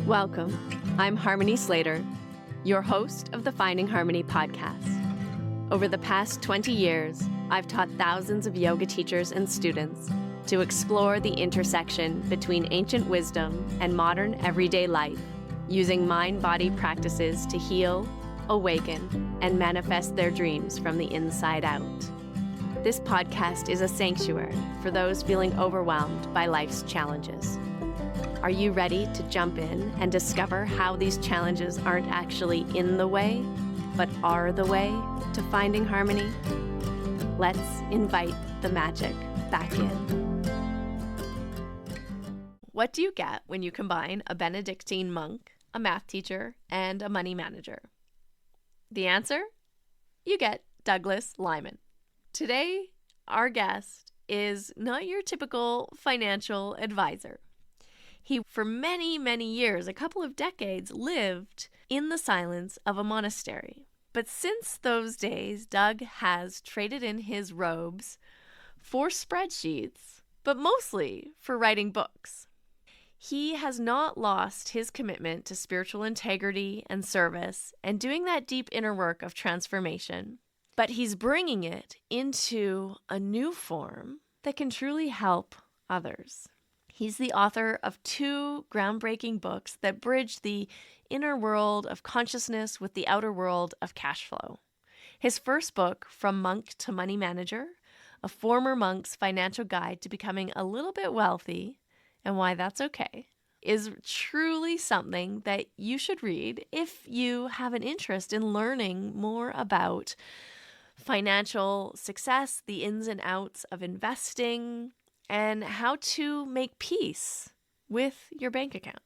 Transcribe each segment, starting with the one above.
Welcome. I'm Harmony Slater, your host of the Finding Harmony podcast. Over the past 20 years, I've taught thousands of yoga teachers and students to explore the intersection between ancient wisdom and modern everyday life, using mind-body practices to heal, awaken, and manifest their dreams from the inside out. This podcast is a sanctuary for those feeling overwhelmed by life's challenges. Are you ready to jump in and discover how these challenges aren't actually in the way, but are the way to finding harmony? Let's invite the magic back in. What do you get when you combine a Benedictine monk, a math teacher, and a money manager? The answer? You get Doug Lynam. Today, our guest is not your typical financial advisor. He, for many, many years, a couple of decades, lived in the silence of a monastery. But since those days, Doug has traded in his robes for spreadsheets, but mostly for writing books. He has not lost his commitment to spiritual integrity and service and doing that deep inner work of transformation, but he's bringing it into a new form that can truly help others. He's the author of 2 groundbreaking books that bridge the inner world of consciousness with the outer world of cash flow. His first book, From Monk to Money Manager, a former monk's financial guide to becoming a little bit wealthy and why that's okay, is truly something that you should read if you have an interest in learning more about financial success, the ins and outs of investing, and how to make peace with your bank account.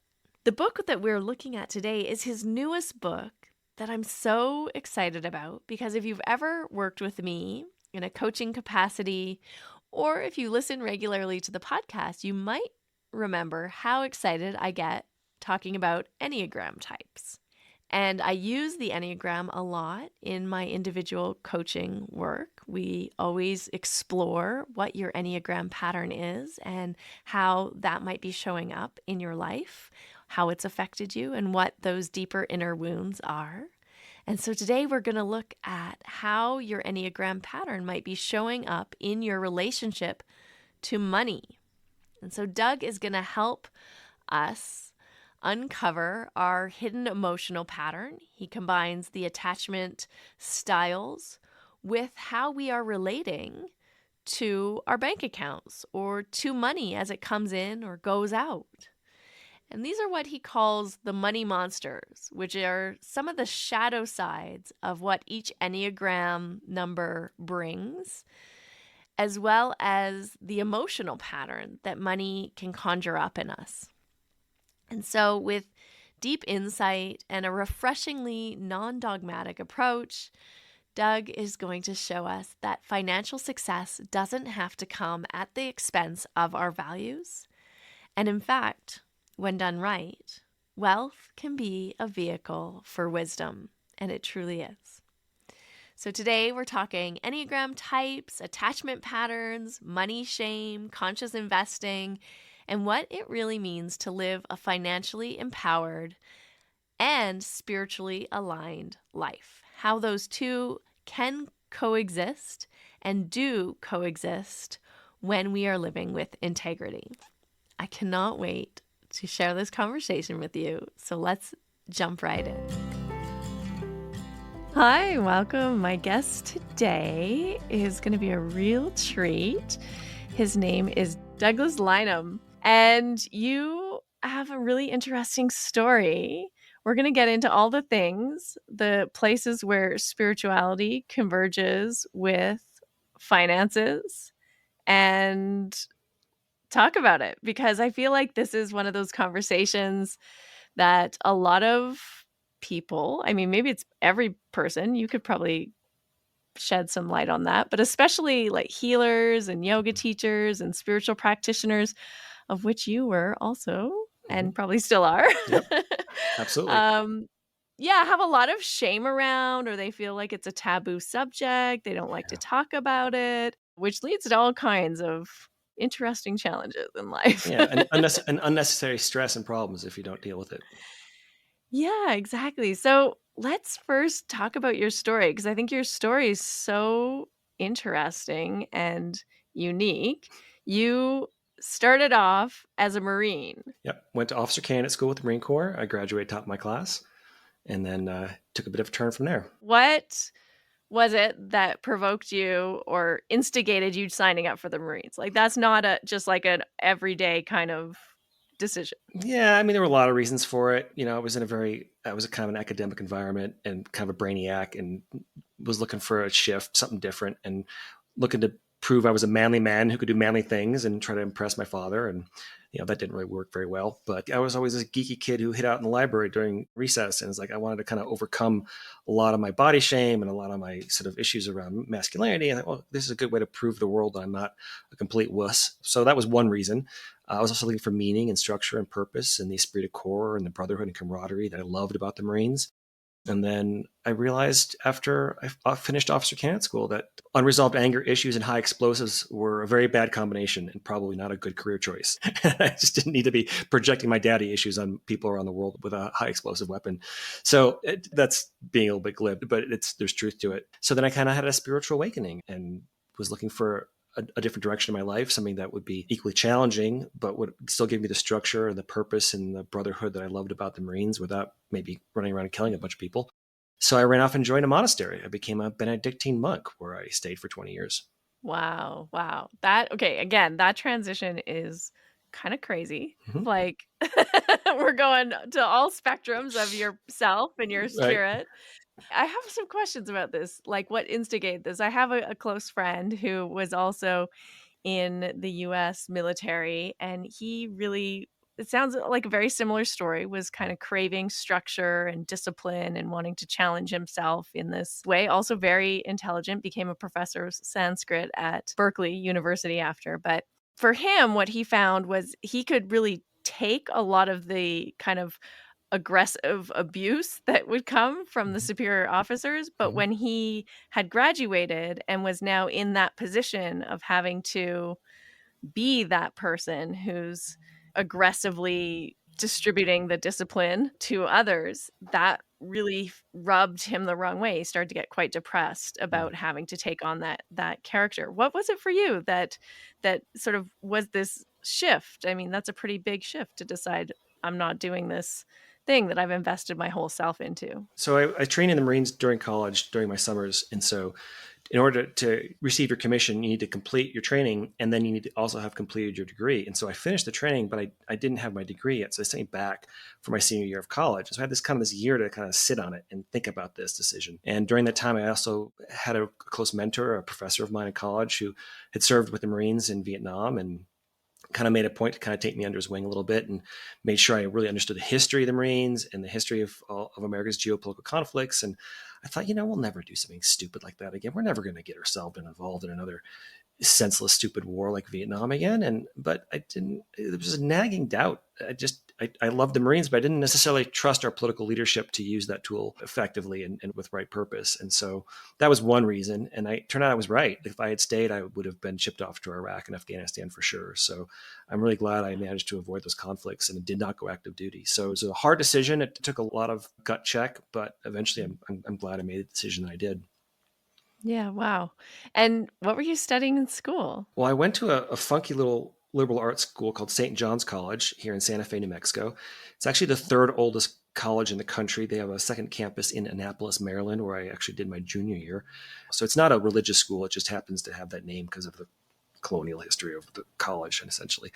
The book that we're looking at today is his newest book that I'm so excited about because if you've ever worked with me in a coaching capacity, or if you listen regularly to the podcast, you might remember how excited I get talking about Enneagram types. And I use the Enneagram a lot in my individual coaching work. We always explore what your Enneagram pattern is and how that might be showing up in your life, how it's affected you, and what those deeper inner wounds are. And so today we're going to look at how your Enneagram pattern might be showing up in your relationship to money. And so Doug is going to help us uncover our hidden emotional pattern. He combines the attachment styles with how we are relating to our bank accounts or to money as it comes in or goes out. And these are what he calls the money monsters, which are some of the shadow sides of what each Enneagram number brings, as well as the emotional pattern that money can conjure up in us. And so with deep insight and a refreshingly non-dogmatic approach, Doug is going to show us that financial success doesn't have to come at the expense of our values. And in fact, when done right, wealth can be a vehicle for wisdom, and it truly is. So today we're talking Enneagram types, attachment patterns, money shame, conscious investing, and what it really means to live a financially empowered and spiritually aligned life. How those two can coexist and do coexist when we are living with integrity. I cannot wait to share this conversation with you, so let's jump right in. Hi, welcome. My guest today is going to be a real treat. His name is Doug Lynam. And you have a really interesting story. We're going to get into all the things, the places where spirituality converges with finances, and talk about it. Because I feel like this is one of those conversations that a lot of people, I mean, maybe it's every person, you could probably shed some light on that, but especially like healers and yoga teachers and spiritual practitioners, of which you were also and probably still are. Yep, absolutely. Have a lot of shame around, or they feel like it's a taboo subject. They don't like to talk about it, which leads to all kinds of interesting challenges in life. Yeah, and unnecessary stress and problems if you don't deal with it. Yeah, exactly. So let's first talk about your story because I think your story is so interesting and unique. You started off as a Marine. Yep, went to officer candidate school with the Marine Corps. I graduated top of my class, and then took a bit of a turn from there. What was it that provoked you or instigated you signing up for the Marines? Like that's not a just like an everyday kind of decision. Yeah, I mean, there were a lot of reasons for it. I was a kind of an academic environment and kind of a brainiac, and was looking for a shift, something different, and looking to prove I was a manly man who could do manly things and try to impress my father. And, that didn't really work very well. But I was always a geeky kid who hid out in the library during recess. And it's like I wanted to kind of overcome a lot of my body shame and a lot of my sort of issues around masculinity. And I thought, well, this is a good way to prove to the world that I'm not a complete wuss. So that was one reason. I was also looking for meaning and structure and purpose and the esprit de corps and the brotherhood and camaraderie that I loved about the Marines. And then I realized after I finished officer candidate school that unresolved anger issues and high explosives were a very bad combination and probably not a good career choice. I just didn't need to be projecting my daddy issues on people around the world with a high explosive weapon. So that's being a little bit glib, but there's truth to it. So then I kind of had a spiritual awakening and was looking for a different direction in my life, something that would be equally challenging, but would still give me the structure and the purpose and the brotherhood that I loved about the Marines without maybe running around and killing a bunch of people. So I ran off and joined a monastery. I became a Benedictine monk where I stayed for 20 years. Wow, wow. Okay, again, that transition is kind of crazy. Mm-hmm. Like we're going to all spectrums of yourself and your Right. spirit. I have some questions about this, like what instigated this. I have a close friend who was also in the US military, and he really it sounds like a very similar story, was kind of craving structure and discipline and wanting to challenge himself in this way. Also very intelligent, became a professor of Sanskrit at Berkeley University after. But for him, what he found was he could really take a lot of the kind of aggressive abuse that would come from the Mm-hmm. superior officers. But Mm-hmm. when he had graduated and was now in that position of having to be that person who's aggressively distributing the discipline to others, that really rubbed him the wrong way. He started to get quite depressed about having to take on that character. What was it for you that sort of was this shift? I mean, that's a pretty big shift to decide I'm not doing this thing that I've invested my whole self into. So I trained in the Marines during college, during my summers. And so in order to receive your commission, you need to complete your training, and then you need to also have completed your degree. And so I finished the training, but I didn't have my degree yet. So I sent it back for my senior year of college. And so I had this year to kind of sit on it and think about this decision. And during that time, I also had a close mentor, a professor of mine in college who had served with the Marines in Vietnam and kind of made a point to kind of take me under his wing a little bit and made sure I really understood the history of the Marines and the history of America's geopolitical conflicts. And I thought, we'll never do something stupid like that again. We're never going to get ourselves involved in another senseless, stupid war like Vietnam again. But I didn't, there was a nagging doubt. I loved the Marines, but I didn't necessarily trust our political leadership to use that tool effectively and with right purpose. And so that was one reason. And I turned out I was right. If I had stayed, I would have been shipped off to Iraq and Afghanistan for sure. So I'm really glad I managed to avoid those conflicts and did not go active duty. So it was a hard decision. It took a lot of gut check, but eventually I'm glad I made the decision that I did. Yeah, wow. And what were you studying in school? Well, I went to a funky little liberal arts school called St. John's College here in Santa Fe, New Mexico. It's actually the third oldest college in the country. They have a second campus in Annapolis, Maryland, where I actually did my junior year. So it's not a religious school. It just happens to have that name because of the colonial history of the college, essentially.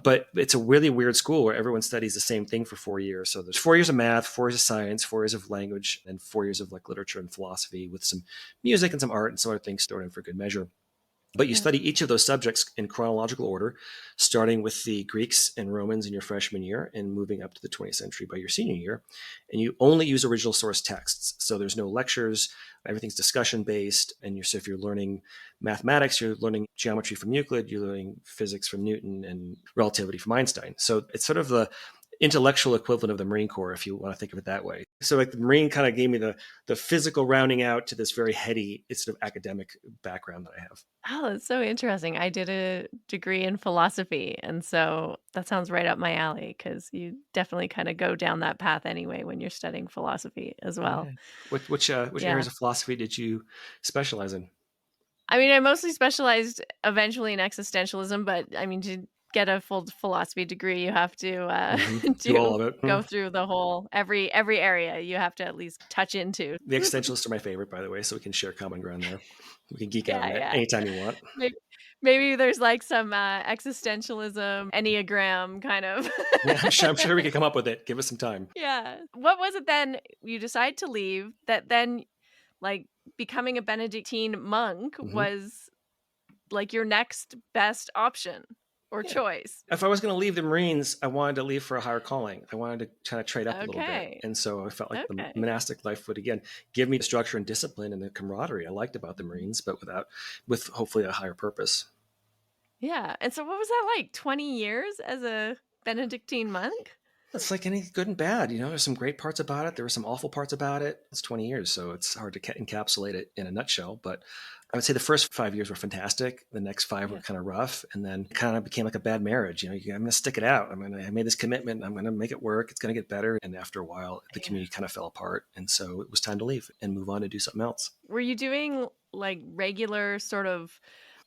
But it's a really weird school where everyone studies the same thing for 4 years. So there's 4 years of math, 4 years of science, 4 years of language, and 4 years of like literature and philosophy with some music and some art and some other things thrown in for good measure. But you Yeah. study each of those subjects in chronological order, starting with the Greeks and Romans in your freshman year and moving up to the 20th century by your senior year. And you only use original source texts. So there's no lectures, everything's discussion based. And so if you're learning mathematics, you're learning geometry from Euclid, you're learning physics from Newton and relativity from Einstein. So it's sort of intellectual equivalent of the Marine Corps, if you want to think of it that way. So like the Marine kind of gave me the physical rounding out to this very heady sort of academic background that I have. Oh, that's so interesting. I did a degree in philosophy, and so that sounds right up my alley because you definitely kind of go down that path anyway when you're studying philosophy as well. Yeah. Which Yeah. areas of philosophy did you specialize in? I mean, I mostly specialized eventually in existentialism, but I mean, to get a full philosophy degree, you have to Do all do of it. go through the whole every area you have to at least touch into. The existentialists are my favorite, by the way, so we can share common ground there. We can geek out on Yeah, that yeah. anytime you want. Maybe, maybe there's like some existentialism, Enneagram kind of. Yeah, I'm sure we can come up with it. Give us some time. Yeah. What was it then you decide to leave that then like becoming a Benedictine monk Hmm. was like your next best option or Yeah. choice? If I was going to leave the Marines, I wanted to leave for a higher calling. I wanted to kind of trade up a little bit. Okay. And so I felt like the Okay. monastic life would, again, give me the structure and discipline and the camaraderie I liked about the Mhm. Marines, but with hopefully a higher purpose. Yeah. And so what was that like? 20 years as a Benedictine monk? It's like any good and bad. There's some great parts about it. There were some awful parts about it. It's 20 years, so it's hard to encapsulate it in a nutshell. But I would say the first 5 years were fantastic. The next five were Yeah. kind of rough, and then it kind of became like a bad marriage. I'm going to stick it out. I made this commitment. I'm going to make it work. It's going to get better. And after a while, the Yeah. community kind of fell apart, and so it was time to leave and move on to do something else. Were you doing like regular sort of,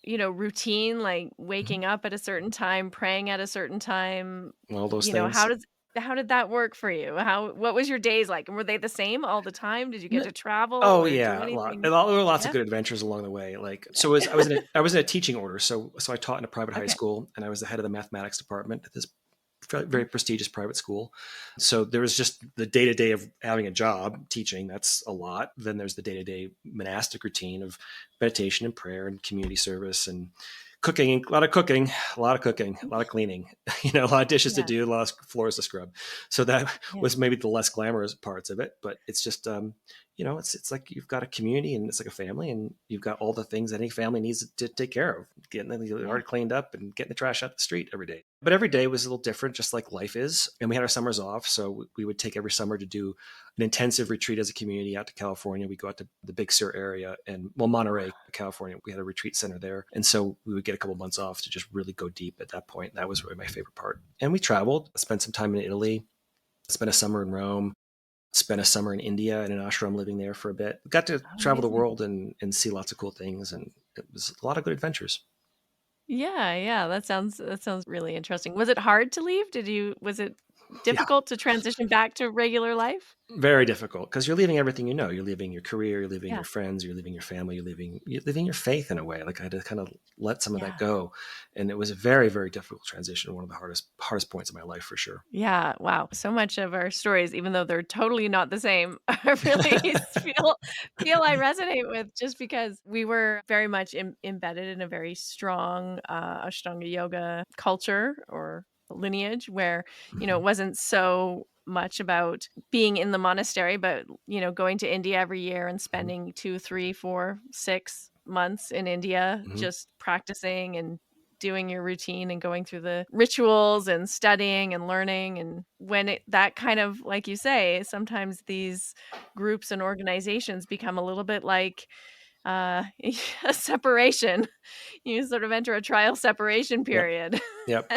routine, like Mhm. waking up at a certain time, praying at a certain time? All those things. How did that work for you? What was your days like? And were they the same all the time? Did you get N- to travel Oh or do yeah, a lot. anything? There were lots of Yeah. good adventures along the way. Like so, I was in a teaching order. So I taught in a private high Okay. school, and I was the head of the mathematics department at this Mhm. very prestigious private school. So there was just the day to day of having a job teaching. That's a lot. Then there's the day to day monastic routine of meditation and prayer and community service and cooking, a lot of cooking, a lot of cleaning, a lot of dishes to Yeah. do, a lot of floors to scrub. So that Yeah. was maybe the less glamorous parts of it, but it's just, it's like you've got a community and it's like a family and you've got all the things that any family needs to take care of, getting the Yeah. yard cleaned up and getting the trash out the street every day. But every day was a little different, just like life is. And we had our summers off. So we would take every summer to do an intensive retreat as a community out to California. We go out to the Big Sur area and, well, Monterey, California. We had a retreat center there. And so we would get a couple months off to just really go deep at that point. That was really my favorite part. And we traveled, spent some time in Italy, spent a summer in Rome, spent a summer in India in an ashram living there for a bit. Got to Oh, travel the amazing. world and see lots of cool things. And it was a lot of good adventures. Yeah, yeah, that sounds really interesting. Was it hard to leave? Was it Yeah. difficult to transition back to regular life? Very difficult because you're leaving everything you know. You're leaving your career, you're leaving Yeah, your friends, you're leaving your family, you're leaving your faith in a way. Like I had to kind of let some of that yeah, go, and it was a very very difficult transition. One of the hardest points of my life for sure. yeah, wow. So much of our stories, even though they're totally not the same, I really feel I resonate with just because we were very much embedded in a very strong Ashtanga yoga culture or lineage where, it Mhm. wasn't so much about being in the monastery, but, going to India every year and Mhm. spending 2, 3, 4, 6 months in India Mhm. just practicing and doing your routine and going through the rituals and studying and learning. And when that kind of, like you say, sometimes these groups and organizations become a little bit like uh, a separation. You sort of enter a trial separation Yep. period. Yep.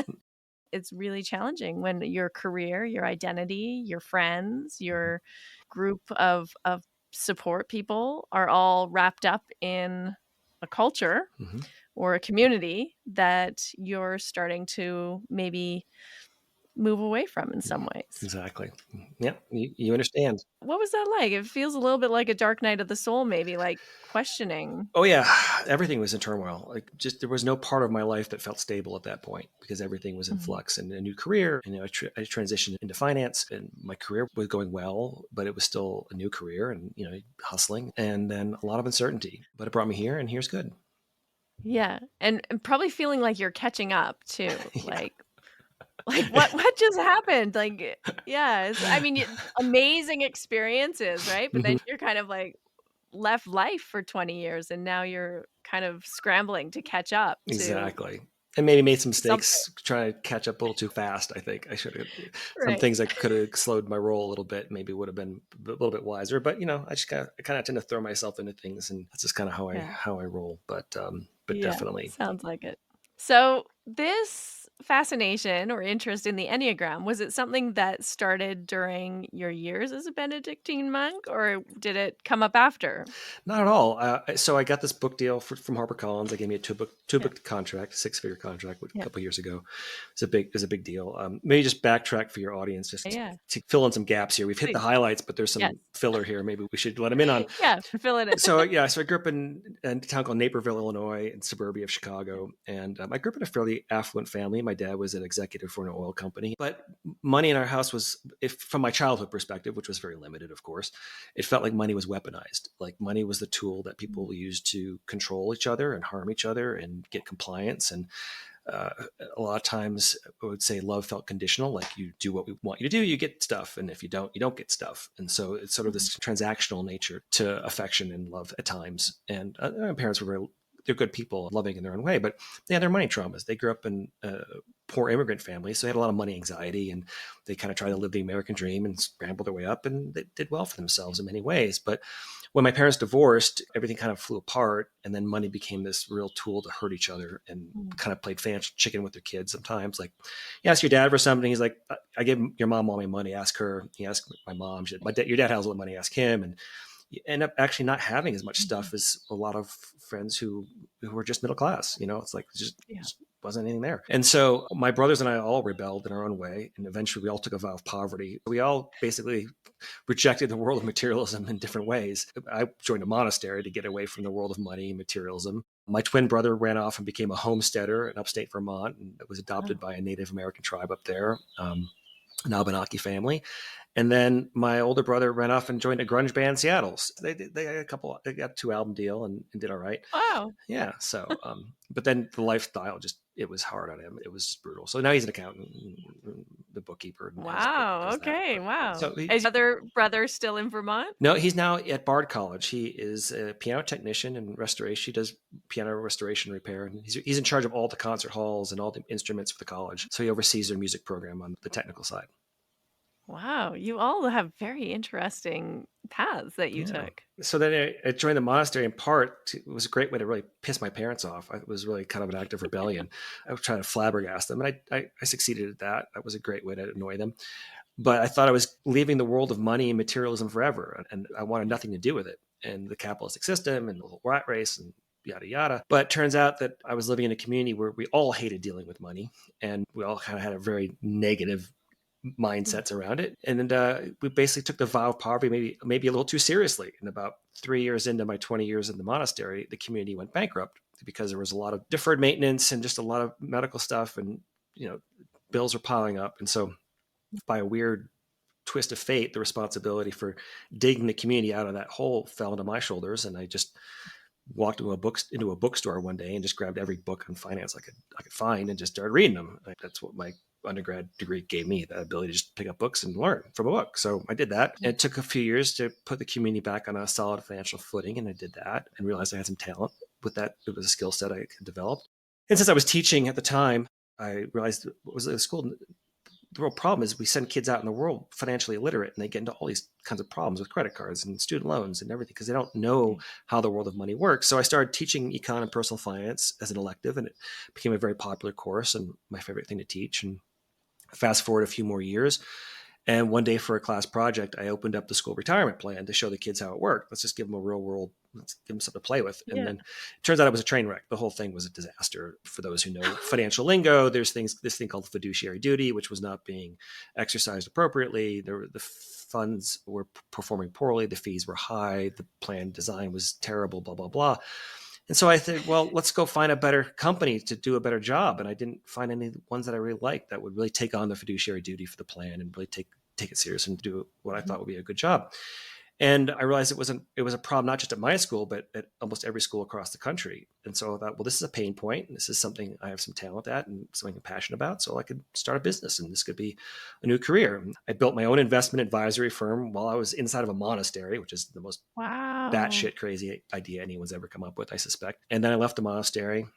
It's really challenging when your career, your identity, your friends, Mhm. your group of support people are all wrapped up in a culture Mhm. or a community that you're starting to maybe move away from in some ways. Exactly. Yep. You understand. What was that like? It feels a little bit like a dark night of the soul, maybe like questioning. Oh yeah, everything was in turmoil. Like just there was no part of my life that felt stable at that point because everything was in Mhm. flux and a new career. And I transitioned into finance, and my career was going well, but it was still a new career, and hustling, and then a lot of uncertainty. But it brought me here, and here's good. Yeah, and probably feeling like you're catching up too, Yeah. like what just happened? Like, yeah, I mean, amazing experiences, right? But then Mhm. you're kind of like left life for 20 years, and now you're kind of scrambling to catch up to Exactly. And maybe made some something. mistakes trying to catch up a little too fast. I think I should have some Right. things I could have slowed my roll a little bit. Maybe would have been a little bit wiser. But I kind of tend to throw myself into things, and that's just kind of Yeah. how I roll. But Yeah. definitely Sounds like it. So, this fascination or interest in the Enneagram, was it something that started during your years as a Benedictine monk, or did it come up after? not at all. So I got this book deal from HarperCollins. They gave me a two Yeah. book contract, 6-figure contract, a Yeah. couple years ago. It's a big deal. Maybe just backtrack for your audience, just Yeah. to fill in some gaps here. We've hit the Please. highlights, but there's Yes. some filler here. Maybe we should let them in on. Yeah. Fill it in. So yeah, so I grew up in a town called Naperville, Illinois, in suburbia of Chicago, and I grew up in a fairly affluent family. My dad was an executive for an oil company, but money in our house was, if from my childhood perspective, which was very limited, of course, it felt like money was weaponized. Like money was the tool that people used to control each other and harm each other and get compliance. And uh, a lot of times I would say love felt conditional, like you do what we want you to do, you get stuff, and if you don't, you don't get stuff. And so it's sort of this transactional nature to affection and love at times. And my parents were they're good people, loving in their own way, but they had their money traumas. They grew up in a poor immigrant family, so they had a lot of money anxiety, and they kind of tried to live the American dream and scramble their way up, and they did well for themselves in many ways. But when my parents divorced, everything kind of flew apart, and then money became this real tool to hurt each other, and Mm. kind of played financial chicken with their kids sometimes. Like, you ask your dad for something, he's like, I gave your mom all my money, ask her. He asked my mom, she said, your dad has all the money, ask him. And you end up actually not having as much stuff as a lot of friends who were just middle class. It's like Yeah. just wasn't anything there. And so my brothers and I all rebelled in our own way, and eventually we all took a vow of poverty. We all basically rejected the world of materialism in different ways. I joined a monastery to get away from the world of money and materialism. My twin brother ran off and became a homesteader in upstate Vermont, and was adopted Oh. by a Native American tribe up there, an Abenaki family. And then my older brother ran off and joined a grunge band in Seattle. So they had they got a 2 album deal, and did all right. Wow. Yeah. So, but then the lifestyle it was hard on him. It was just brutal. So now he's an accountant, the bookkeeper, and Wow. does that. Okay. But Wow. so he, Is your other brother still in Vermont? no, he's now at Bard College. He is a piano technician and restoration. He does piano restoration repair, and he's in charge of all the concert halls and all the instruments for the college. So he oversees their music program on the technical side. Wow. You all have very interesting paths that you Yeah. took. So then I joined the monastery in part. It was a great way to really piss my parents off. It was really kind of an act of rebellion. I was trying to flabbergast them, and I succeeded at that. That was a great way to annoy them. But I thought I was leaving the world of money and materialism forever, and I wanted nothing to do with it, and the capitalistic system and the whole rat race and yada yada. But it turns out that I was living in a community where we all hated dealing with money, and we all kind of had a very negative Mm. mindsets around it. And we basically took the vow of poverty maybe a little too seriously. And about 3 years into my 20 years in the monastery, the community went bankrupt because there was a lot of deferred maintenance and just a lot of medical stuff, and bills were piling up. And so, by a weird twist of fate, the responsibility for digging the community out of that hole fell onto my shoulders, and I just walked into a bookstore one day and just grabbed every book on finance I could find and just started reading them. That's what my undergrad degree gave me, the ability to just pick up books and learn from a book. So I did that. And it took a few years to put the community back on a solid financial footing, and I did that and realized I had some talent with that. It was a skill set I could develop. And since I was teaching at the time, I realized it was a school. The real problem is we send kids out in the world financially illiterate, and they get into all these kinds of problems with credit cards and student loans and everything because they don't know how the world of money works. So I started teaching econ and personal finance as an elective, and it became a very popular course and my favorite thing to teach. And fast forward a few more years, and one day for a class project, I opened up the school retirement plan to show the kids how it worked. Let's just give them a real world, let's give them something to play with. And Yeah. then it turns out it was a train wreck. The whole thing was a disaster. For those who know financial lingo, there's this thing called fiduciary duty, which was not being exercised appropriately. The funds were performing poorly. The fees were high. The plan design was terrible, blah, blah, blah. And so I think, well, let's go find a better company to do a better job. And I didn't find any ones that I really liked that would really take on the fiduciary duty for the plan and really take it serious and do what I thought would be a good job. And I realized it was a problem not just at my school, but at almost every school across the country. And so I thought, well, this is a pain point, and this is something I have some talent at and something I'm passionate about. So I could start a business, and this could be a new career. I built my own investment advisory firm while I was inside of a monastery, which is the most Wow. batshit crazy idea anyone's ever come up with, I suspect. And then I left the monastery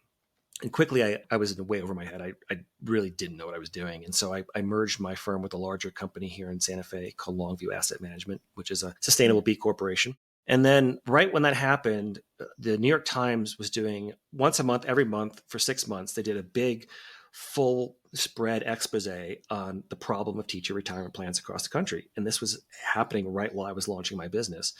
And quickly, I was way over my head. I really didn't know what I was doing. And so I merged my firm with a larger company here in Santa Fe called Longview Asset Management, which is a sustainable B corporation. And then right when that happened, the New York Times was doing once a month, every month for 6 months, they did a big full spread expose on the problem of teacher retirement plans across the country. And this was happening right while I was launching my business.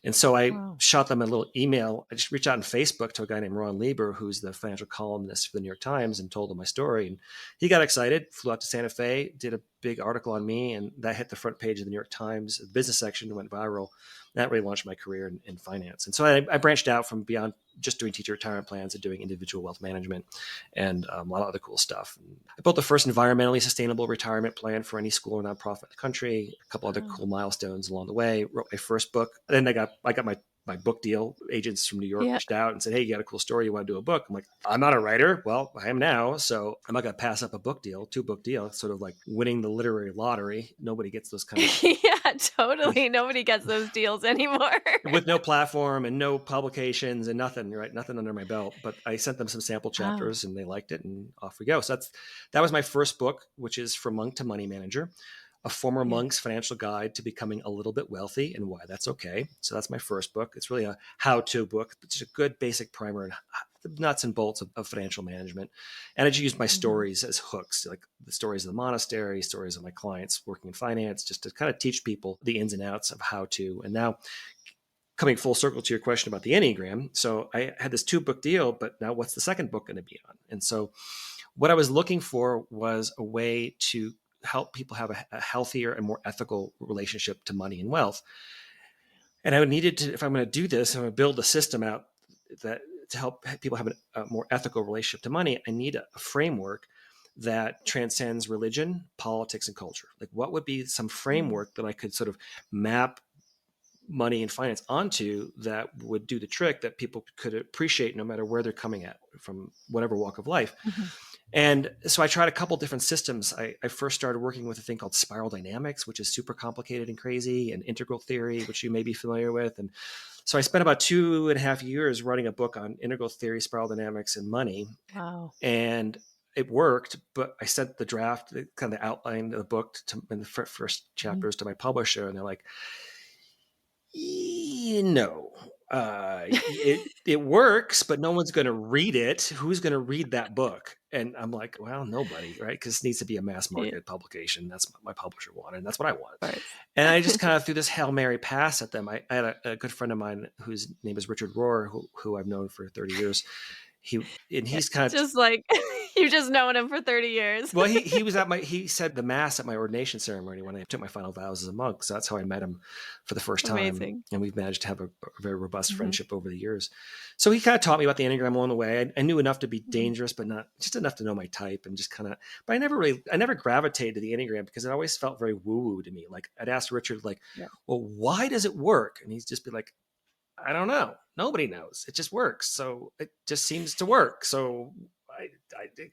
And so I shot them a little email. I just reached out on Facebook to a guy named Ron Lieber, who's the financial columnist for the New York Times, and told him my story. And he got excited, flew out to Santa Fe, did a big article on me, and that hit the front page of the New York Times. The business section went viral. That really launched my career in finance. And so I branched out from beyond just doing teacher retirement plans and doing individual wealth management and a lot of other cool stuff. And I built the first environmentally sustainable retirement plan for any school or nonprofit in the country, a couple other cool milestones along the way, wrote my first book. Then I got my book deal. Agents from New York reached out and said, hey, you got a cool story. You want to do a book? I'm like, I'm not a writer. Well, I am now. So I'm not going to pass up a book deal, 2-book deal. It's sort of like winning the literary lottery. Nobody gets those kind of... Yeah, totally. Nobody gets those deals anymore. With no platform and no publications and nothing, right? Nothing under my belt. But I sent them some sample chapters and they liked it, and off we go. So that was my first book, which is From Monk to Money Manager, a former monk's financial guide to becoming a little bit wealthy and why that's okay. So that's my first book. It's really a how-to book. It's a good basic primer and the nuts and bolts of financial management. And I just used my stories as hooks, like the stories of the monastery, stories of my clients working in finance, just to kind of teach people the ins and outs of how to. And now, coming full circle to your question about the Enneagram. So I had this 2-book deal, but now what's the second book going to be on? And so what I was looking for was a way to help people have a healthier and more ethical relationship to money and wealth. And I needed to, if I'm going to do this, I'm going to build a system out that to help people have a more ethical relationship to money, I need a framework that transcends religion, politics, and culture. Like, what would be some framework that I could sort of map money and finance onto that would do the trick that people could appreciate no matter where they're coming at from whatever walk of life. And so I tried a couple different systems. I first started working with a thing called spiral dynamics, which is super complicated and crazy, and integral theory, which you may be familiar with. And so I spent about 2.5 years writing a book on integral theory, spiral dynamics, and money. Wow. And it worked, but I sent the draft, kind of the outline of the book in the first chapters to my publisher, and they're like, no, it works, but no one's going to read it. Who's going to read that book? And I'm like, well, nobody, right? Because it needs to be a mass market publication. That's what my publisher wanted, and that's what I want. And I just kind of threw this Hail Mary pass at them. I had a good friend of mine whose name is Richard Rohr, who I've known for 30 years. He's kind of just like you've just known him for 30 years. Well, he said the mass at my ordination ceremony when I took my final vows as a monk. So that's how I met him for the first time. Amazing. And we've managed to have a very robust friendship over the years. So he kind of taught me about the Enneagram along the way. I knew enough to be dangerous, but not just enough to know my type, and just kind of, but I never gravitated to the Enneagram because it always felt very woo-woo to me. Like, I'd ask Richard, like, well, why does it work? And he'd just be like, I don't know. Nobody knows. It just works. So it just seems to work. So I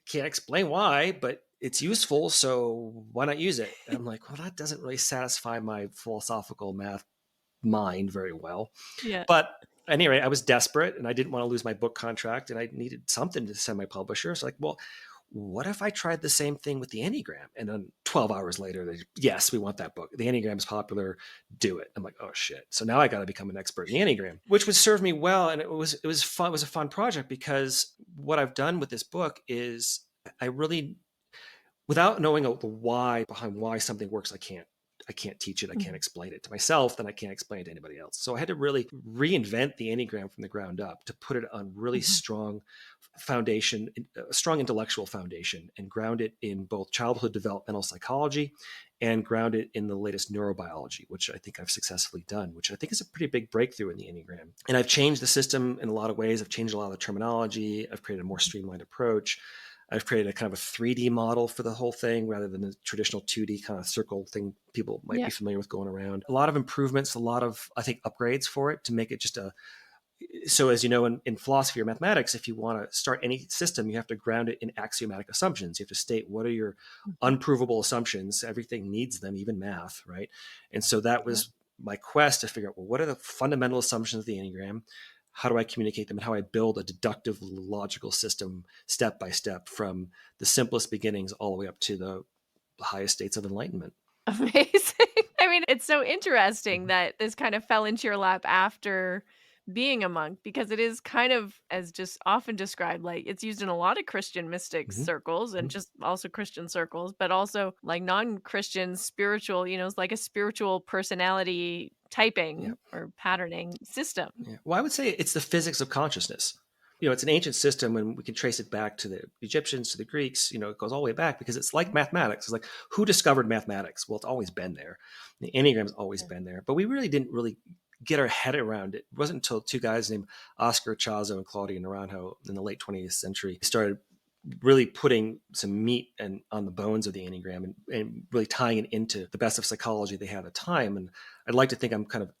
can't explain why, but it's useful. So why not use it? And I'm like, well, that doesn't really satisfy my philosophical math mind very well. Yeah. But anyway, I was desperate and I didn't want to lose my book contract and I needed something to send my publisher. So like, well, what if I tried the same thing with the Enneagram? And then 12 hours later, yes, we want that book. The Enneagram is popular. Do it. I'm like, oh shit. So now I got to become an expert in the Enneagram, which would serve me well. And it was fun. It was a fun project because what I've done with this book is I really, without knowing the why behind why something works, I can't teach it. I can't explain it to myself. Then I can't explain it to anybody else. So I had to really reinvent the Enneagram from the ground up to put it on really strong foundation, a strong intellectual foundation, and ground it in both childhood developmental psychology and ground it in the latest neurobiology, which I think I've successfully done, which I think is a pretty big breakthrough in the Enneagram. And I've changed the system in a lot of ways. I've changed a lot of the terminology. I've created a more streamlined approach. I've created a kind of a 3D model for the whole thing rather than the traditional 2D kind of circle thing people might be familiar with going around. A lot of improvements, a lot of, I think, upgrades for it to make it just so as you know, in philosophy or mathematics, if you want to start any system, you have to ground it in axiomatic assumptions. You have to state what are your unprovable assumptions. Everything needs them, even math, right? And so that was my quest to figure out, well, what are the fundamental assumptions of the Enneagram? how do I communicate them, and how I build a deductive logical system step by step from the simplest beginnings all the way up to the highest states of enlightenment. Amazing. I mean, it's so interesting Mhm. that this kind of fell into your lap after being a monk, because it is kind of, as just often described, like it's used in a lot of Christian mystic Mhm. circles and Mhm. just also Christian circles, but also like non-Christian spiritual, it's like a spiritual personality Yeah. typing or patterning system. Yeah. Well, I would say it's the physics of consciousness. It's an ancient system, and we can trace it back to the Egyptians, to the Greeks. It goes all the way back because it's like mathematics. It's like, who discovered mathematics? Well, it's always been there. The Enneagram's always Yeah. been there, but we really didn't really get our head around it. It wasn't until two guys named Oscar Chazo and Claudio Naranjo in the late 20th century started really putting some meat and on the bones of the Enneagram, and really tying it into the best of psychology they had at the time. And I'd like to think I'm kind of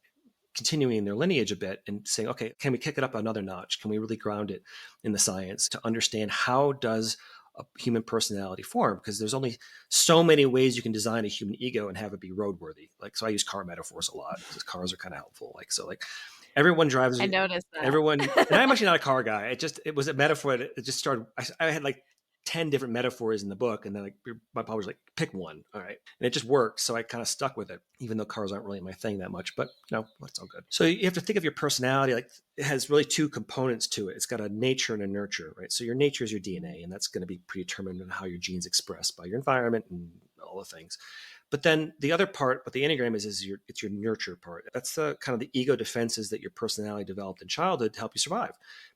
continuing their lineage a bit and saying, okay, can we kick it up another notch? Can we really ground it in the science to understand how does a human personality form? Because there's only so many ways you can design a human ego and have it be roadworthy. So I use car metaphors a lot because cars are kind of helpful. Everyone drives, I noticed that. everyone, and I'm actually not a car guy. It was a metaphor that it just started. I had like 10 different metaphors in the book, and then my publisher was like, pick one. All right. And it just worked. So I kind of stuck with it, even though cars aren't really my thing that much, but it's all good. So you have to think of your personality like it has really two components to it. It's got a nature and a nurture, right? So your nature is your DNA, and that's going to be predetermined on how your genes express by your environment and all the things. But then the other part, what the Enneagram is it's your nurture part. That's the kind of the ego defenses that your personality developed in childhood to help you survive.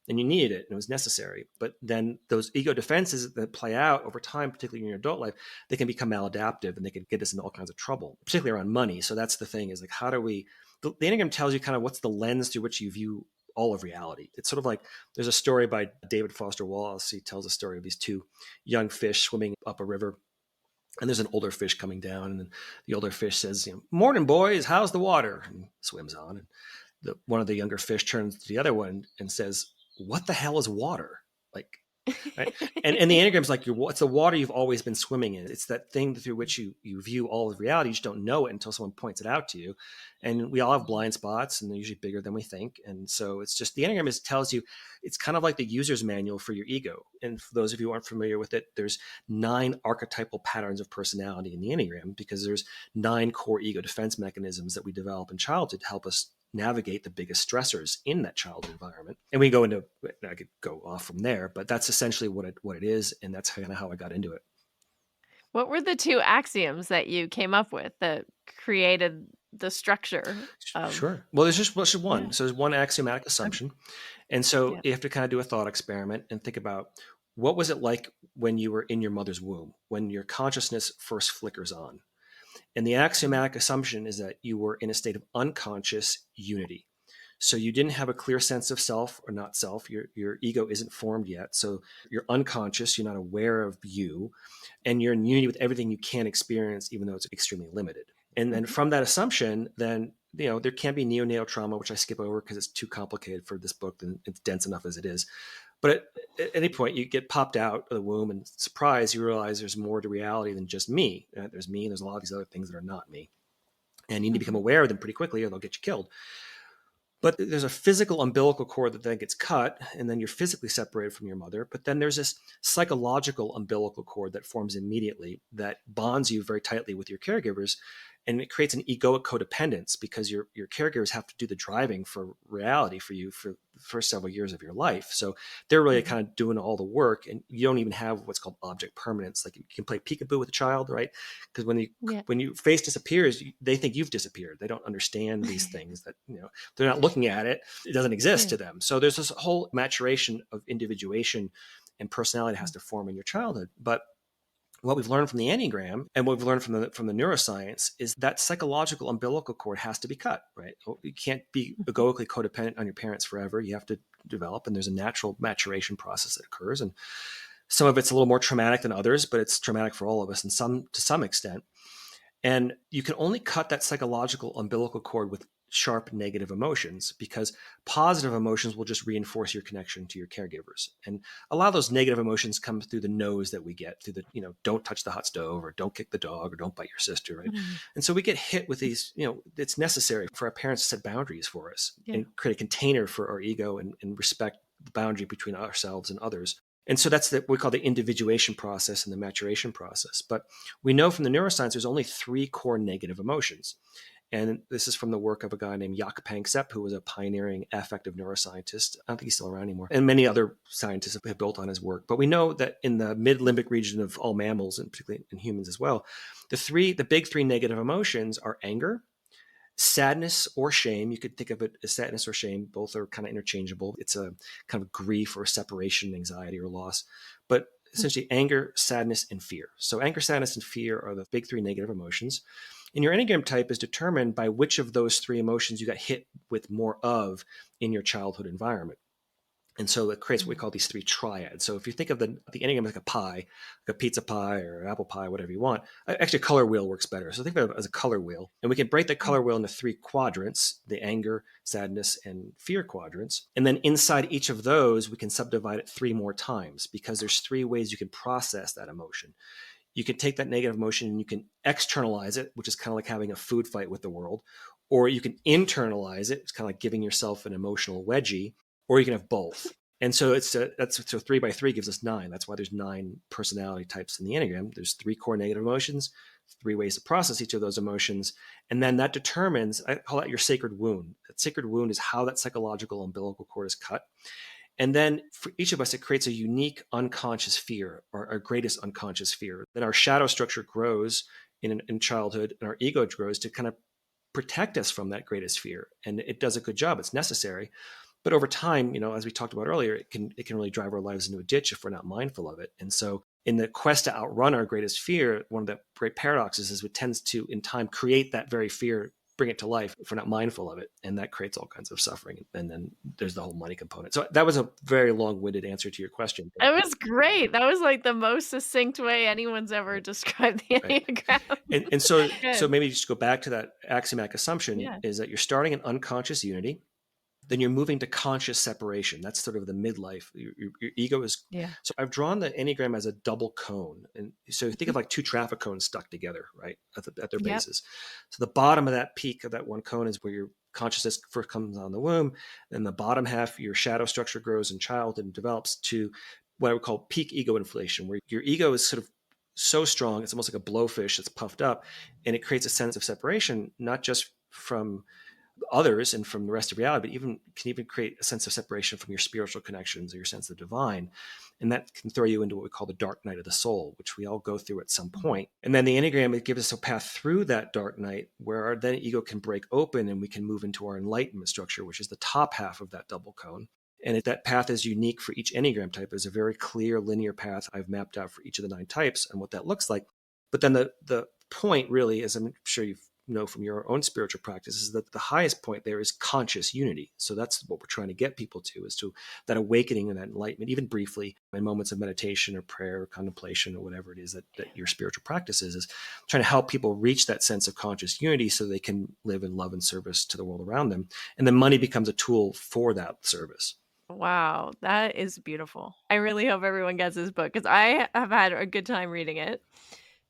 And you needed it and it was necessary. But then those ego defenses that play out over time, particularly in your adult life, they can become maladaptive and they can get us into all kinds of trouble, particularly around money. So that's the thing, is like, how do we, the Enneagram tells you kind of what's the lens through which you view all of reality. It's sort of like there's a story by David Foster Wallace. He tells a story of these two young fish swimming up a river, and there's an older fish coming down, and the older fish says, "Morning, boys, how's the water?" And swims on. And one of the younger fish turns to the other one and says, "What the hell is water?" Like, right? And the Enneagram's like, it's the water you've always been swimming in. It's that thing through which you view all of reality. You just don't know it until someone points it out to you. And we all have blind spots, and they're usually bigger than we think. And so it's just, the Enneagram tells you, it's kind of like the user's manual for your ego. And for those of you who aren't familiar with it, there's 9 archetypal patterns of personality in the Enneagram, because there's 9 core ego defense mechanisms that we develop in childhood to help us navigate the biggest stressors in that childhood environment. And we go into, I could go off from there, but that's essentially what it is. And that's kind of how I got into it. What were the 2 axioms that you came up with that created the structure of? Sure. Well, there's just one. Yeah. So there's one axiomatic Okay. assumption. And so Yeah. you have to kind of do a thought experiment and think about, what was it like when you were in your mother's womb, when your consciousness first flickers on? And the Mhm. axiomatic assumption is that you were in a state of unconscious unity. So you didn't have a clear sense of self or not self. Your ego isn't formed yet. So you're unconscious. You're not aware of you, and you're in unity with everything you can experience, even though it's extremely limited. And then Mhm. from that assumption, then there can be neonatal trauma, which I skip over because it's too complicated for this book, and it's dense enough as it is. But at any point, you get popped out of the womb, and surprise, you realize there's more to reality than just me. There's me, and there's a lot of these other things that are not me. And you need to become Mhm. aware of them pretty quickly, or they'll get you killed. But there's a physical umbilical cord that then gets cut, and then you're physically separated from your mother. But then there's this psychological umbilical cord that forms immediately that bonds you very tightly with your caregivers. And it creates an egoic codependence, because your caregivers have to do the driving for reality for you for the first several years of your life. So they're really Mhm. kind of doing all the work, and you don't even have what's called object permanence. Like, you can play peekaboo with a child, right? Because Yeah. when your face disappears, they think you've disappeared. They don't understand these things, that they're not looking at it. It doesn't exist Yeah. to them. So there's this whole maturation of individuation and personality that has Mm. to form in your childhood. But what we've learned from the Enneagram and what we've learned from the neuroscience is that psychological umbilical cord has to be cut, right? You can't be Mhm. egoically codependent on your parents forever. You have to develop, and there's a natural maturation process that occurs. And some of it's a little more traumatic than others, but it's traumatic for all of us, and to some extent. And you can only cut that psychological umbilical cord with sharp negative emotions, because positive emotions will just reinforce your connection to your caregivers. And a lot of those negative emotions come through the no's that we get, through the, don't touch the hot stove, or don't kick the dog, or don't bite your sister, right? Mhm. And so we get hit with these, it's necessary for our parents to set boundaries for us Yeah. and create a container for our ego, and respect the boundary between ourselves and others. And so that's what we call the individuation process and the maturation process. But we know from the neuroscience there's only 3 core negative emotions. And this is from the work of a guy named Jaak Panksepp, who was a pioneering affective neuroscientist. I don't think he's still around anymore. And many other scientists have built on his work. But we know that in the mid-limbic region of all mammals, and particularly in humans as well, the big 3 negative emotions are anger, sadness, or shame. You could think of it as sadness or shame. Both are kind of interchangeable. It's a kind of grief or separation, anxiety, or loss. But essentially anger, sadness, and fear. So anger, sadness, and fear are the big 3 negative emotions. And your Enneagram type is determined by which of those 3 emotions you got hit with more of in your childhood environment. And so it creates what we call these 3 triads. So if you think of the Enneagram like a pie, like a pizza pie or apple pie, whatever you want, actually a color wheel works better. So think of it as a color wheel. And we can break that color wheel into 3 quadrants, the anger, sadness, and fear quadrants. And then inside each of those, we can subdivide it 3 more times, because there's 3 ways you can process that emotion. You can take that negative emotion and you can externalize it, which is kind of like having a food fight with the world, or you can internalize it. It's kind of like giving yourself an emotional wedgie, or you can have both. And so so 3 by 3 gives us 9. That's why there's 9 personality types in the Enneagram. There's 3 core negative emotions, 3 ways to process each of those emotions. And then that determines, I call that your sacred wound. That sacred wound is how that psychological umbilical cord is cut. And then for each of us, it creates a unique unconscious fear, or our greatest unconscious fear. Then our shadow structure grows in childhood, and our ego grows to kind of protect us from that greatest fear. And it does a good job. It's necessary. But over time, as we talked about earlier, it can really drive our lives into a ditch if we're not mindful of it. And so in the quest to outrun our greatest fear, one of the great paradoxes is it tends to, in time, create that very fear, bring it to life if we're not mindful of it. And that creates all kinds of suffering. And then there's the whole money component. So that was a very long-winded answer to your question. It was great. That was like the most succinct way anyone's ever described the Right. Enneagram. And so Good. maybe just go back to that axiomatic assumption, Yeah. is that you're starting in unconscious unity. Then you're moving to conscious separation. That's sort of the midlife. Your ego is. Yeah. So I've drawn the Enneagram as a double cone. And so think of like 2 traffic cones stuck together, right, at their Yep. bases. So the bottom of that peak of that one cone is where your consciousness first comes on the womb. Then the bottom half, your shadow structure grows in childhood and develops to what I would call peak ego inflation, where your ego is sort of so strong, it's almost like a blowfish that's puffed up, and it creates a sense of separation, not just from others and from the rest of reality, but can even create a sense of separation from your spiritual connections or your sense of divine. And that can throw you into what we call the dark night of the soul, which we all go through at some point. And then the Enneagram, it gives us a path through that dark night where our then ego can break open and we can move into our enlightenment structure, which is the top half of that double cone. And that path is unique for each Enneagram type. There's a very clear linear path I've mapped out for each of the 9 types and what that looks like. But then the point really, as I'm sure you've know from your own spiritual practice, is that the highest point there is conscious unity. So that's what we're trying to get people to, is to that awakening and that enlightenment, even briefly in moments of meditation or prayer or contemplation or whatever it is that your spiritual practice is trying to help people reach that sense of conscious unity so they can live in love and service to the world around them. And then money becomes a tool for that service. Wow, that is beautiful. I really hope everyone gets this book because I have had a good time reading it.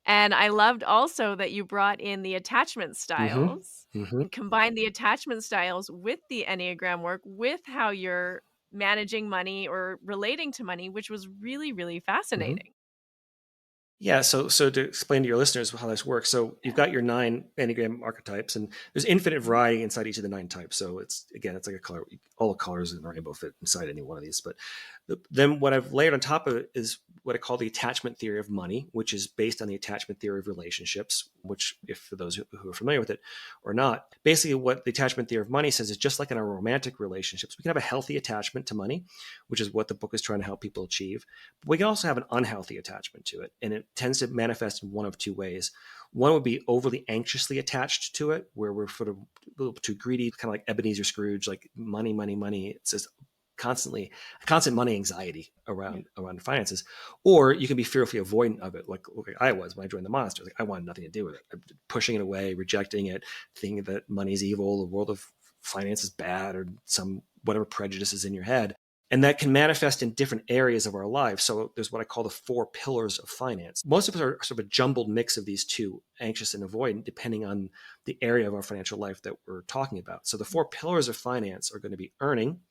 And I loved also that you brought in the attachment styles Mm-hmm. and combined the attachment styles with the Enneagram work, with how you're managing money or relating to money, which was really, really fascinating. Yeah, so to explain to your listeners how this works, so you've got your 9 Enneagram archetypes, and there's infinite variety inside each of the 9 types. So it's like a color, all the colors in the rainbow fit inside any one of these. But then what I've layered on top of it is what I call the attachment theory of money, which is based on the attachment theory of relationships, which, if for those who are familiar with it or not, basically what the attachment theory of money says is just like in our romantic relationships, we can have a healthy attachment to money, which is what the book is trying to help people achieve. But we can also have an unhealthy attachment to it, and it tends to manifest in one of 2 ways. One would be overly anxiously attached to it, where we're sort of a little too greedy, kind of like Ebenezer Scrooge, like money, money, money. It's just constant money anxiety Yeah. around finances, or you can be fearfully avoidant of it, like I was when I joined the monastery. Like I wanted nothing to do with it, pushing it away, rejecting it, thinking that money is evil, the world of finance is bad, or some whatever prejudice is in your head. And that can manifest in different areas of our lives. So there's what I call the 4 pillars of finance. Most of us are sort of a jumbled mix of these two, anxious and avoidant, depending on the area of our financial life that we're talking about. So the 4 pillars of finance are going to be earning,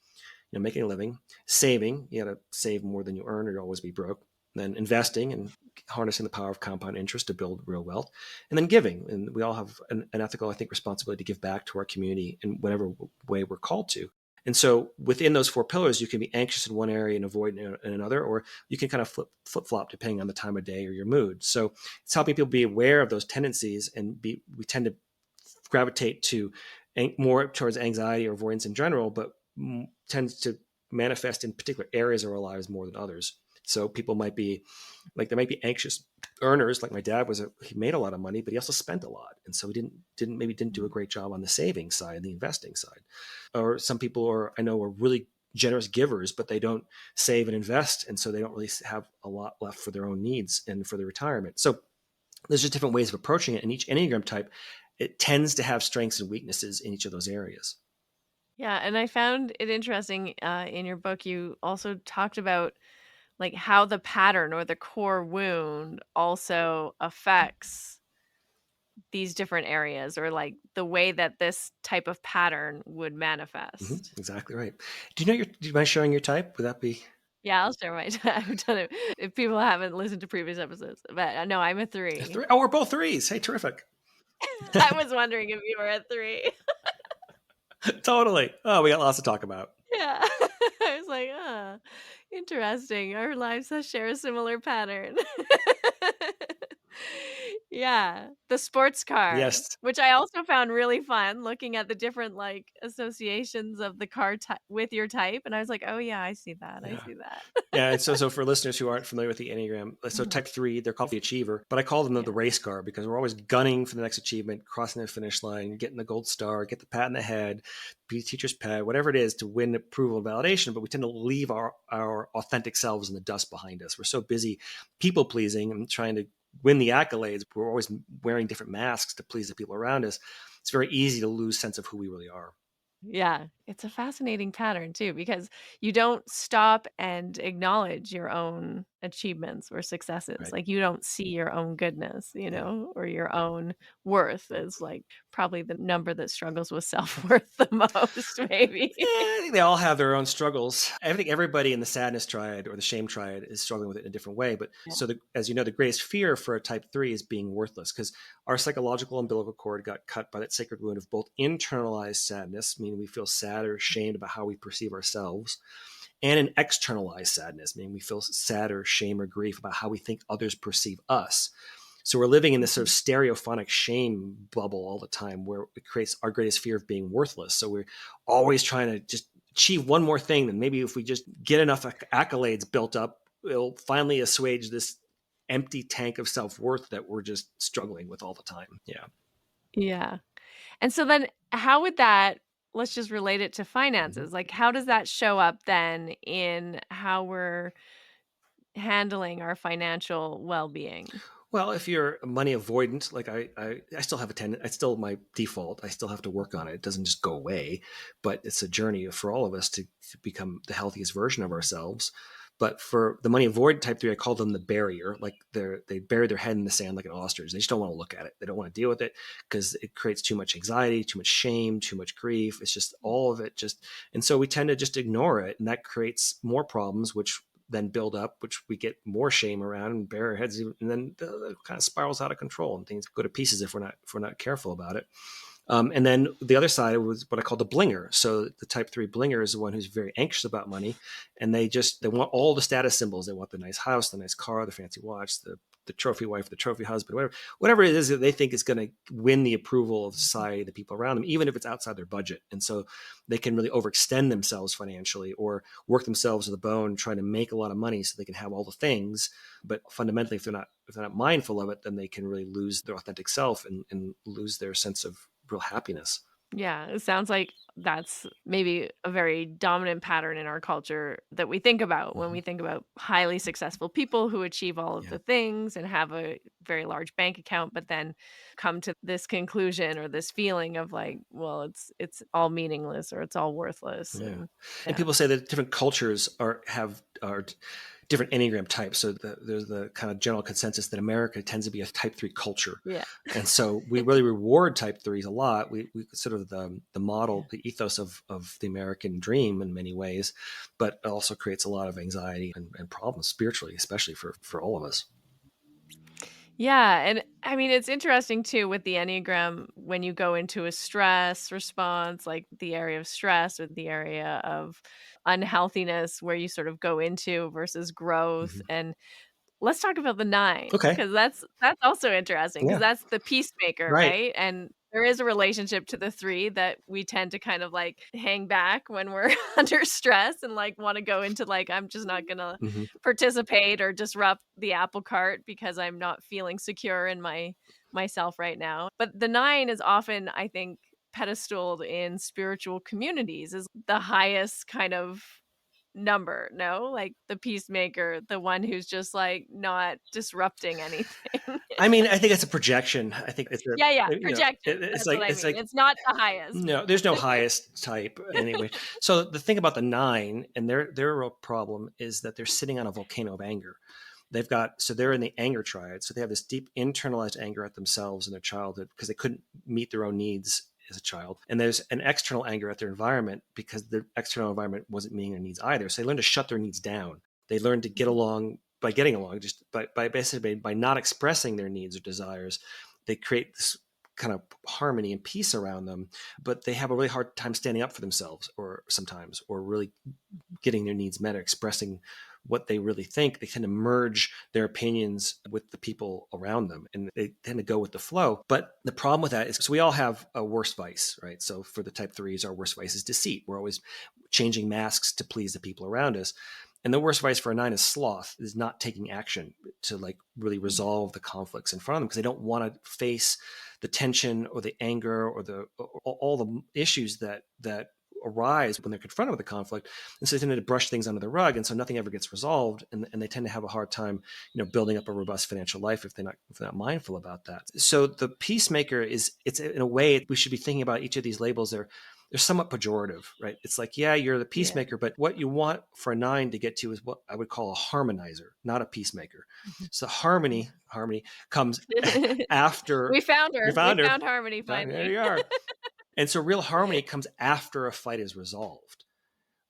making a living; saving, you got to save more than you earn or you'll always be broke; then investing and harnessing the power of compound interest to build real wealth; and then giving. And we all have an ethical, I think, responsibility to give back to our community in whatever way we're called to. And so within those 4 pillars, you can be anxious in one area and avoidant in another, or you can kind of flip flop depending on the time of day or your mood. So it's helping people be aware of those tendencies, and we tend to gravitate to more towards anxiety or avoidance in general, but tends to manifest in particular areas of our lives more than others. So people might be like, there might be anxious earners, like my dad he made a lot of money, but he also spent a lot. And so he didn't do a great job on the saving side and the investing side. Or some people I know are really generous givers, but they don't save and invest. And so they don't really have a lot left for their own needs and for their retirement. So there's just different ways of approaching it. And each Enneagram type, it tends to have strengths and weaknesses in each of those areas. Yeah, and I found it interesting in your book. You also talked about like how the pattern or the core wound also affects these different areas, or like the way that this type of pattern would manifest. Exactly right. Do you mind sharing your type? Would that be? Yeah, I'll share my I've done it if people haven't listened to previous episodes. But no, I'm a 3. 3? Oh, we're both 3s. Hey, terrific. I was wondering if you were a 3. Totally. Oh, we got lots to talk about. Yeah. I was like, interesting. Our lives share a similar pattern. Yeah. The sports car, Yes. which I also found really fun, looking at the different like associations of the car with your type. And I was like, oh, yeah, I see that. I Yeah. see that. Yeah. And so for listeners who aren't familiar with the Enneagram, so Mhm. type 3, they're called the achiever, but I call them the Yeah. race car, because we're always gunning for the next achievement, crossing the finish line, getting the gold star, get the pat in the head, be teacher's pet, whatever it is, to win approval and validation. But we tend to leave our authentic selves in the dust behind us. We're so busy people pleasing and trying to win the accolades. We're always wearing different masks to please the people around us. It's very easy to lose sense of who we really are. Yeah, it's a fascinating pattern too, because you don't stop and acknowledge your own achievements or successes. Right. Like you don't see your own goodness, Yeah. or your own worth is like probably the number that struggles with self-worth the most, maybe. I think they all have their own struggles. I think everybody in the sadness triad or the shame triad is struggling with it in a different way. But Yeah. so, as you know, the greatest fear for a type 3 is being worthless, because our psychological umbilical cord got cut by that sacred wound of both internalized sadness, meaning we feel sad or ashamed about how we perceive ourselves, and an externalized sadness, meaning we feel sad or shame or grief about how we think others perceive us. So we're living in this sort of stereophonic shame bubble all the time, where it creates our greatest fear of being worthless. So we're always trying to just achieve one more thing. And maybe if we just get enough accolades built up, it'll finally assuage this empty tank of self-worth that we're just struggling with all the time. Yeah. Yeah. And so then how would that, let's just relate it to Mm-hmm. finances. Like how does that show up then in how we're handling our financial well-being? Well, if you're money avoidant, like I still have a tendency, it's still my default. I still have to work on it. It doesn't just go away, but it's a journey for all of us to become the healthiest version of ourselves. But for the money avoidant type 3, I call them the barrier. Like they bury their head in the sand like an ostrich. They just don't want to look at it. They don't want to deal with it because it creates too much anxiety, too much shame, too much grief. It's just all of it and so we tend to just ignore it. And that creates more problems, which then build up, which we get more shame around and bury our heads, and then it kind of spirals out of control, and things go to pieces if we're not careful about it. And then the other side was what I call the blinger. So the type 3 blinger is the one who's very anxious about money, and they want all the status symbols. They want the nice house, the nice car, the fancy watch, the trophy wife, the trophy husband, whatever it is that they think is going to win the approval of society, the people around them, even if it's outside their budget. And so they can really overextend themselves financially or work themselves to the bone trying to make a lot of money so they can have all the things. But fundamentally, if they're not mindful of it, then they can really lose their authentic self and lose their sense of real happiness. Yeah, it sounds like that's maybe a very dominant pattern in our culture that we think about when we Mhm. think about highly successful people who achieve all of Yeah. the things and have a very large bank account, but then come to this conclusion or this feeling of like, well, it's all meaningless or it's all worthless. Yeah. And And yeah. people say that different cultures are different Enneagram types. So there's the kind of general consensus that America tends to be a type 3 culture. Yeah. And so we really reward type 3s a lot. We sort of the Yeah. model, the ethos of the American dream in many ways, but it also creates a lot of anxiety and problems spiritually, especially for all of us. Yeah, and I mean, it's interesting too with the Enneagram when you go into a stress response, like the area of stress or the area of unhealthiness where you sort of go into versus growth. Mhm. And let's talk about the 9 Okay. because that's also interesting because Yeah. that's the peacemaker, Right. right? And there is a relationship to the 3 that we tend to kind of, like, hang back when we're under stress and, like, wanna go into, like, I'm just not gonna Hmm. participate or disrupt the apple cart because I'm not feeling secure in myself right now. But the 9 is often, I think, pedestaled in spiritual communities as the highest kind of number, no? Like, the peacemaker, the one who's just, like, not disrupting anything. I mean, I think it's a projection. I think Yeah, yeah, it, projection, it's that's what I it's mean. like It's not the highest. no, there's no highest type anyway. So the thing about the 9 and their real problem is that they're sitting on a volcano of anger. They're in the anger triad. So they have this deep internalized anger at themselves in their childhood because they couldn't meet their own needs as a child. And there's an external anger at their environment because the external environment wasn't meeting their needs either. So they learned to shut their needs down. They learned to get along by getting along, just by basically by not expressing their needs or desires. They create this kind of harmony and peace around them, but they have a really hard time standing up for themselves or sometimes, or really getting their needs met or expressing what they really think. They tend to merge their opinions with the people around them and they tend to go with the flow. But the problem with that is so we all have a worst vice, right? So for the type 3s, our worst vice is deceit. We're always changing masks to please the people around us. And the worst vice for a 9 is sloth, is not taking action to like really resolve the conflicts in front of them because they don't want to face the tension or the anger or all the issues that arise when they're confronted with the conflict. And so they tend to brush things under the rug. And so nothing ever gets resolved. And they tend to have a hard time, building up a robust financial life if they're not mindful about that. So the peacemaker it's in a way, we should be thinking about each of these labels. They're somewhat pejorative, right? It's like, yeah, you're the Yeah. peacemaker, but what you want for a 9 to get to is what I would call a harmonizer, not a peacemaker. Mhm. So harmony comes after We found you her. We found her. found harmony There finally. you are. And so real harmony comes after a fight is resolved.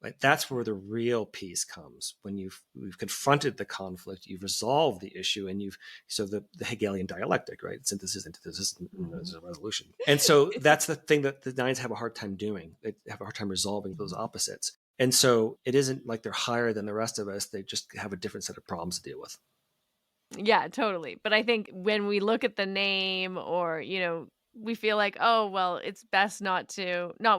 Like that's where the real peace comes when you've confronted the conflict, you've resolved the issue, and the Hegelian dialectic, right? Synthesis, antithesis, and there's Mhm. a resolution. And so that's the thing that the 9s have a hard time doing. They have a hard time resolving those opposites. And so it isn't like they're higher than the rest of us. They just have a different set of problems to deal with. Yeah, totally. But I think when we look at the name or, we feel like, oh, well, it's best not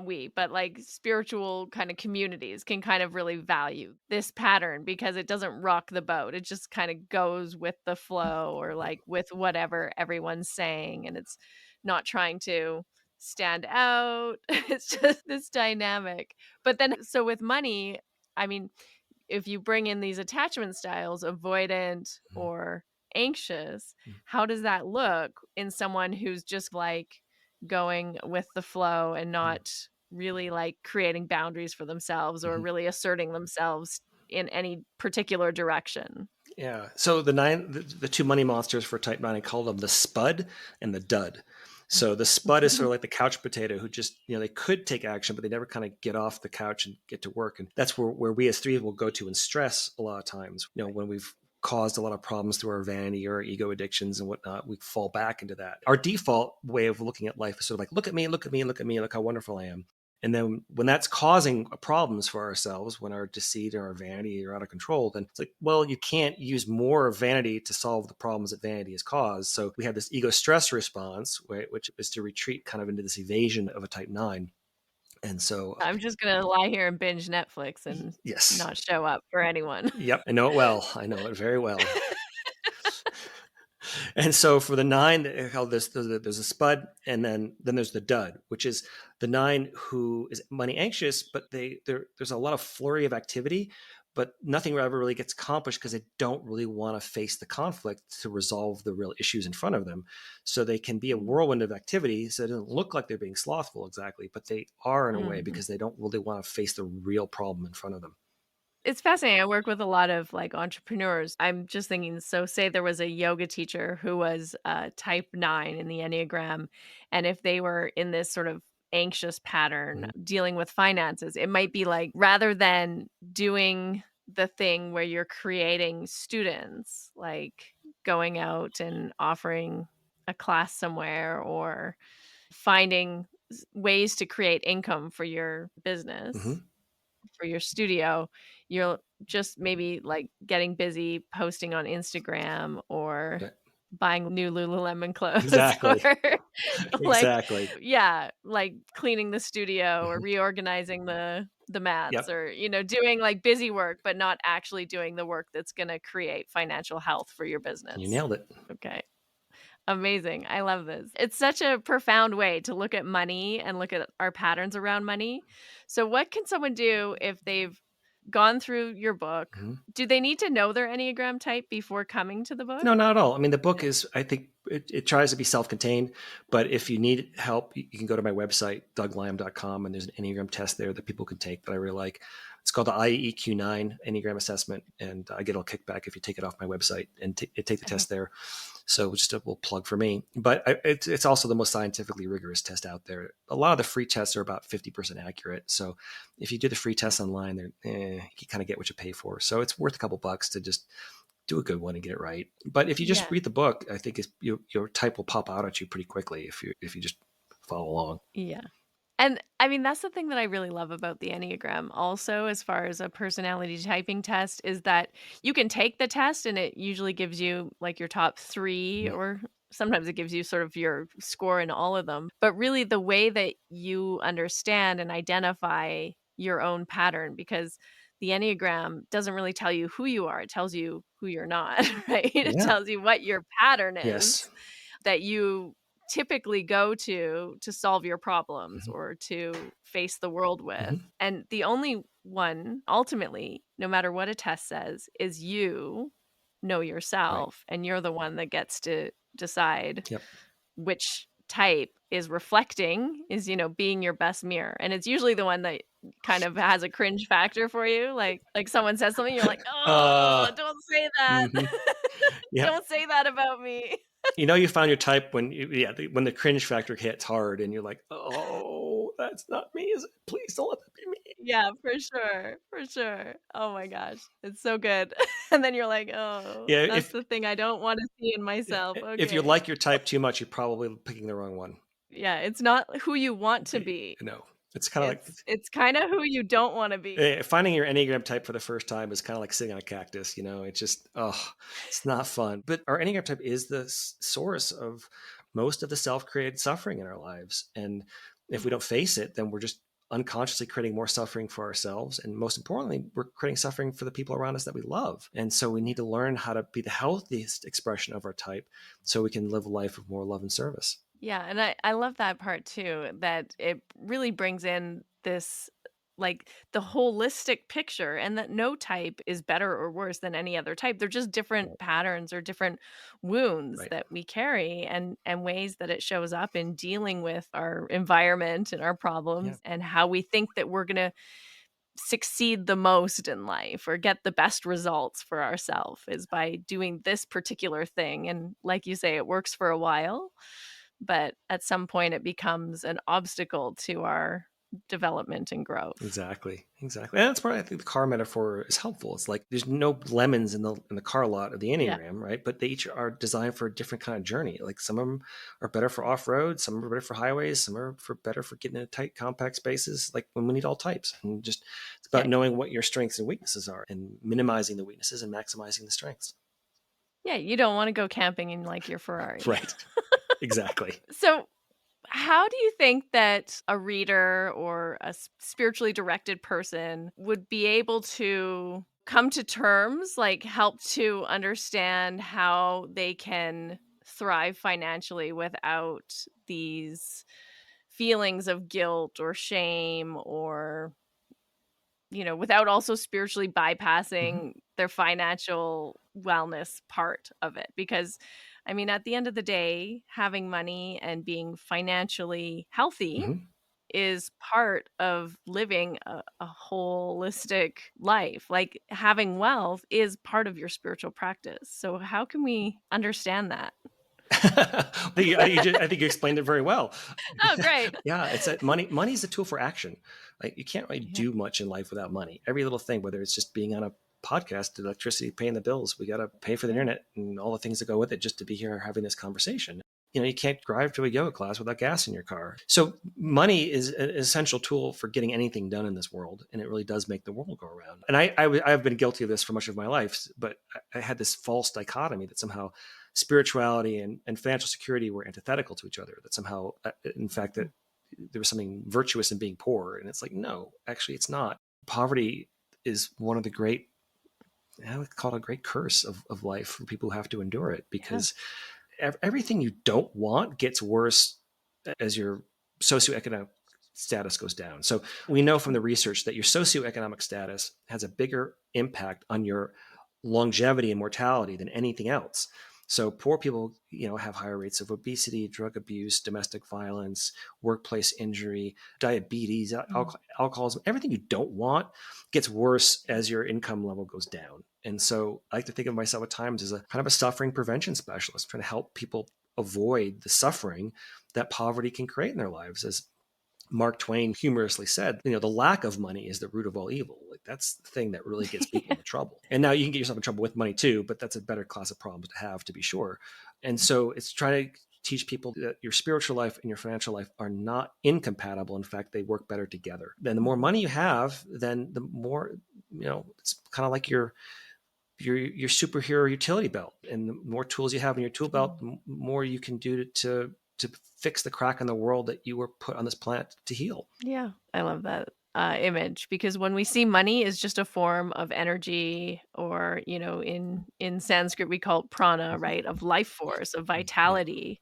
we, but like spiritual kind of communities can kind of really value this pattern because it doesn't rock the boat. It just kind of goes with the flow or like with whatever everyone's saying. And it's not trying to stand out. It's just this dynamic. But then, so with money, I mean, if you bring in these attachment styles, avoidant or anxious, how does that look in someone who's just like going with the flow and not really like creating boundaries for themselves or Mm-hmm. really asserting themselves in any particular direction? Yeah. So the 2 money monsters for type 9, I call them the spud and the dud. So the spud is sort of like the couch potato who just, they could take action, but they never kind of get off the couch and get to work. And that's where we as 3 will go to in stress a lot of times, when we've caused a lot of problems through our vanity or our ego addictions and whatnot, we fall back into that. Our default way of looking at life is sort of like, look at me, look at me, look at me, look how wonderful I am. And then when that's causing problems for ourselves, when our deceit or our vanity are out of control, then it's like, well, you can't use more vanity to solve the problems that vanity has caused. So we have this ego stress response, which is to retreat kind of into this evasion of a type 9. And so, I'm just gonna lie here and binge Netflix and yes. not show up for anyone. Yep. I know it well. I know it very well. And so for the 9, how there's a spud, and then there's the dud, which is the 9 who is money anxious, but there's a lot of flurry of activity, but nothing ever really gets accomplished because they don't really want to face the conflict to resolve the real issues in front of them. So they can be a whirlwind of activity. So it doesn't look like they're being slothful exactly, but they are in a way Mhm. because they don't really want to face the real problem in front of them. It's fascinating. I work with a lot of like entrepreneurs. I'm just thinking, so say there was a yoga teacher who was type 9 in the Enneagram, and if they were in this sort of anxious pattern Mhm. dealing with finances, it might be like rather than doing the thing where you're creating students, like going out and offering a class somewhere or finding ways to create income for your business, Mhm. for your studio, you'll just maybe like getting busy posting on Instagram or Yeah, buying new Lululemon clothes or exactly. like Exactly. yeah, like cleaning the studio or Mhm. reorganizing the mats Yep. or doing like busy work but not actually doing the work that's going to create financial health for your You business. nailed it. Okay. Amazing. I love this. It's such a profound way to look at money and look at our patterns around money. So, what can someone do if they've gone through your book? Mhm. Do they need to know their Enneagram type before coming to the book? No, not at all. I mean, the book is, I think it tries to be self-contained, but if you need help, you can go to my website, douglynam.com, and there's an Enneagram test there that people can take that I really like. It's called the IEQ9 Enneagram Assessment, and I get a kickback if you take it off my website and take the test there. So just a little plug for me. But it's also the most scientifically rigorous test out there. A lot of the free tests are about 50% accurate. So if you do the free tests online, you kind of get what you pay for. So it's worth a couple bucks to just do a good one and get it right. But if you just Yeah. read the book, I think your type will pop out at you pretty quickly if you just follow along. Yeah. And I mean, that's the thing that I really love about the Enneagram also, as far as a personality typing test, is that you can take the test and it usually gives you like your top 3 Mhm. or sometimes it gives you sort of your score in all of them. But really the way that you understand and identify your own pattern because the Enneagram doesn't really tell you who you are, it tells you who you're not, right? It Yeah. tells you what your pattern Yes. is that you typically go to solve your problems Mhm. or to face the world with. Mhm. And the only one, ultimately, no matter what a test says, is you know Right. yourself, and you're the one that gets to decide Yep. which type is reflecting, being your best mirror. And it's usually the one that kind of has a cringe factor for you. Like someone says something, you're like, "Oh, uh, don't say that. mhm. Yep. Don't say that about me." You found your type when when the cringe factor hits hard and you're like, oh, that's not me, is it? Please don't let that be me. Yeah, for sure, for sure. Oh my gosh, it's so good. And then you're like, "Oh, Yeah, that's the thing I don't wanna see in myself." if you Okay. like your type too much, you're probably picking the wrong one. Yeah, it's not who you want to be. It's kind of like It's kinda who you don't wanna be. finding your Enneagram type for the first time is kind of like sitting on a cactus. It's just, it's not fun. But our Enneagram type is the source of most of the self-created suffering in our lives. And if we Mhm. don't face it, then we're just unconsciously creating more suffering for ourselves. And most importantly, we're creating suffering for the people around us that we love. And so we need to learn how to be the healthiest expression of our type so we can live a life of more love and service. Yeah, and I love that part too, that it really brings in this like the holistic picture and that no type is better or worse than any other type. They're just different Right. patterns or different wounds Right. that we carry and ways that it shows up in dealing with our environment and our Yeah. problems and how we think that we're going to succeed the most in life or get the best results for ourselves is by doing this particular thing. And like you say, it works for a while, but at some point it becomes an obstacle to our development and growth. Exactly. Exactly. And that's why I think the car metaphor is helpful. It's like there's no lemons in the car lot of the Yeah. Enneagram, right? But they each are designed for a different kind of journey. Like some of them are better for off road, some are better for highways, some are better for getting into tight, compact spaces. Like when we need all types, and just it's about Yeah. knowing what your strengths and weaknesses are, and minimizing the weaknesses and maximizing the strengths. Yeah. You don't want to go camping in like your Ferrari. Right. Exactly. So, how do you think that a reader or a spiritually directed person would be able to come to terms, like help to understand how they can thrive financially without these feelings of guilt or shame, or without also spiritually Mhm. bypassing their financial wellness part of it. Because, I mean, at the end of the day, having money and being financially healthy Mhm. is part of living a holistic life. Like, having wealth is part of your spiritual practice. So, how can we understand that? I think you explained it very well. Oh, great. Yeah, it's that money is a tool for action. Like you can't really Yeah. do much in life without money. Every little thing, whether it's just being on a podcast, electricity, paying the bills, we got to pay for the Yeah. internet and all the things that go with it just to be here having this conversation. You can't drive to a yoga class without gas in your car. So money is an essential tool for getting anything done in this world, and it really does make the world go around. And I've been guilty of this for much of my life, but I had this false dichotomy that somehow spirituality and financial security were antithetical to each other. That somehow, in fact, that there was something virtuous in being poor, and it's like, no, actually, it's not. Poverty is one of the great, I would call it a great curse of life for people who have to endure it, Yeah. because everything you don't want gets worse as your socioeconomic status goes down. So we know from the research that your socioeconomic status has a bigger impact on your longevity and mortality than anything else. So poor people, have higher rates of obesity, drug abuse, domestic violence, workplace injury, diabetes, Mm. alcoholism. Everything you don't want gets worse as your income level goes down. And so I like to think of myself at times as a kind of a suffering prevention specialist, trying to help people avoid the suffering that poverty can create in their lives. As Mark Twain humorously said, the lack of money is the root of all evil. Like that's the thing that really gets people Yeah. into trouble. And now you can get yourself in trouble with money too, but that's a better class of problems to have, to be sure. And so it's trying to teach people that your spiritual life and your financial life are not incompatible. In fact, they work better together. Then the more Mhm. money you have, then the more, it's kind of like your superhero utility belt. And the more tools you have in your tool belt, Mm. the more you can do to fix the crack in the world that you were put on this planet to heal. Yeah, I love that image, because when we see money as just a form of energy, or in Sanskrit we call it prana, Mhm. right, of life force, of Yeah. vitality,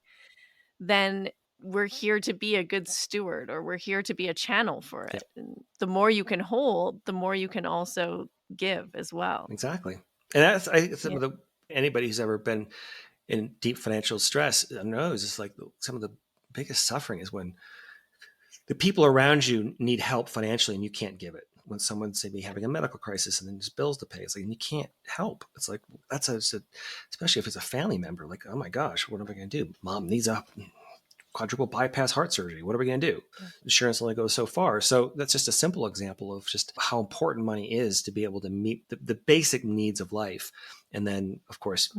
then we're here to be a good steward, or we're here to be a channel for Yeah. it. And the more you can hold, the more you can also give as well. Exactly. And some Yeah. of the anybody who's ever been in deep financial stress knows it's like some of the biggest suffering is when the people around you need help financially and you can't give it. When someone's maybe having a medical crisis and then there's bills to pay, it's like, and you can't help. It's like, especially if it's a family member, like, oh my gosh, what am I going to do? Mom needs a quadruple bypass heart surgery. What are we going to do? Yeah. Insurance only goes so far. So that's just a simple example of just how important money is to be able to meet the basic needs of life. And then, of course,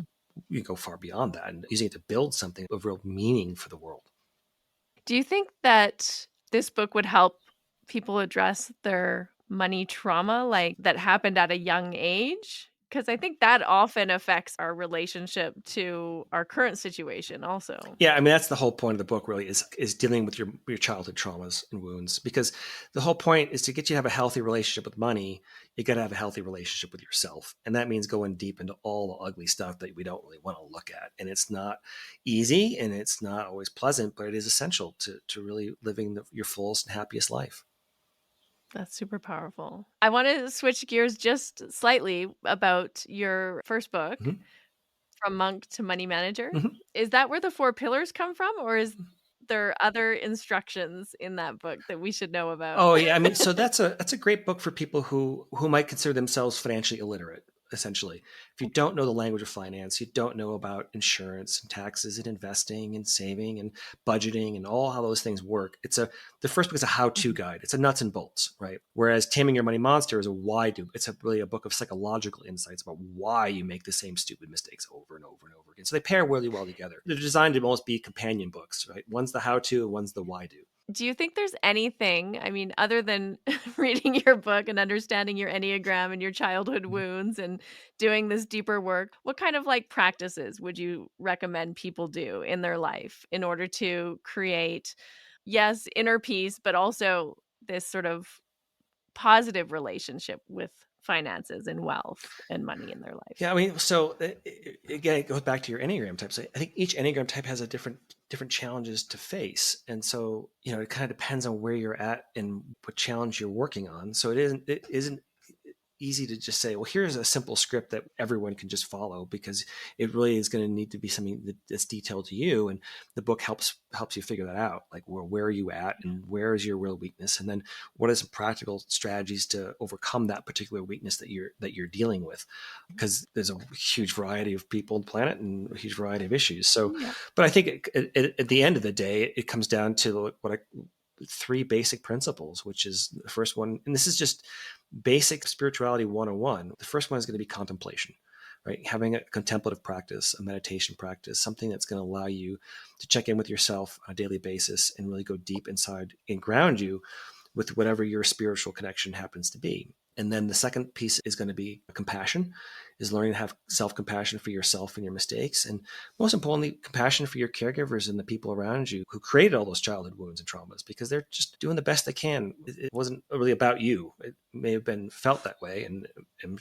you go far beyond that and using it to build something of real meaning for the world. Do you think that this book would help people address their money trauma, like that happened at a young age? Because I think that often affects our relationship to our current situation also. Yeah, I mean that's the whole point of the book. Really, is dealing with your childhood traumas and wounds. Because the whole point is to get you to have a healthy relationship with money. You got to have a healthy relationship with yourself, and that means going deep into all the ugly stuff that we don't really want to look at. And it's not easy, and it's not always pleasant, but it is essential to really living your fullest and happiest life. That's super powerful. I want to switch gears just slightly about your first book, Mhm. From Monk to Money Manager. Mhm. Is that where the four pillars come from, or is there other instructions in that book that we should know about? Oh yeah, I mean, so that's a great book for people who might consider themselves financially illiterate. Essentially, if you don't know the language of finance, you don't know about insurance and taxes and investing and saving and budgeting and all how those things work. The first book is a how-to Mhm. guide. It's a nuts and bolts, right? Whereas Taming Your Money Monster is a why do. It's really a book of psychological insights about why you make the same stupid mistakes over and over and over again. So they pair really well together. They're designed to almost be companion books, right? One's the how-to, and one's the why do. Do you think there's anything, I mean, other than reading your book and understanding your Enneagram and your childhood wounds and doing this deeper work, what kind of like practices would you recommend people do in their life in order to create, yes, inner peace, but also this sort of positive relationship with finances and wealth and money in their life. Yeah, I mean, so again, it goes back to your Enneagram type. So I think each Enneagram type has a different challenges to face, and so it kind of depends on where you're at and what challenge you're working on. So it isn't easy to just say, well, here's a simple script that everyone can just follow, because it really is going to need to be something that's detailed to you. And the book helps you figure that out. Like, where are you at, and where is your real weakness? And then what are some practical strategies to overcome that particular weakness that you're dealing with? Because there's a huge variety of people on the planet and a huge variety of issues. So, but I think at the end of the day, it comes down to three basic principles, which is the first one, and this is just basic spirituality 101. The first one is going to be contemplation, right? Having a contemplative practice, a meditation practice, something that's going to allow you to check in with yourself on a daily basis and really go deep inside and ground you with whatever your spiritual connection happens to be. And then the second piece is going to be compassion, is learning to have self-compassion for yourself and your mistakes. And most importantly, compassion for your caregivers and the people around you who created all those childhood wounds and traumas, because they're just doing the best they can. It wasn't really about you. It may have been felt that way, and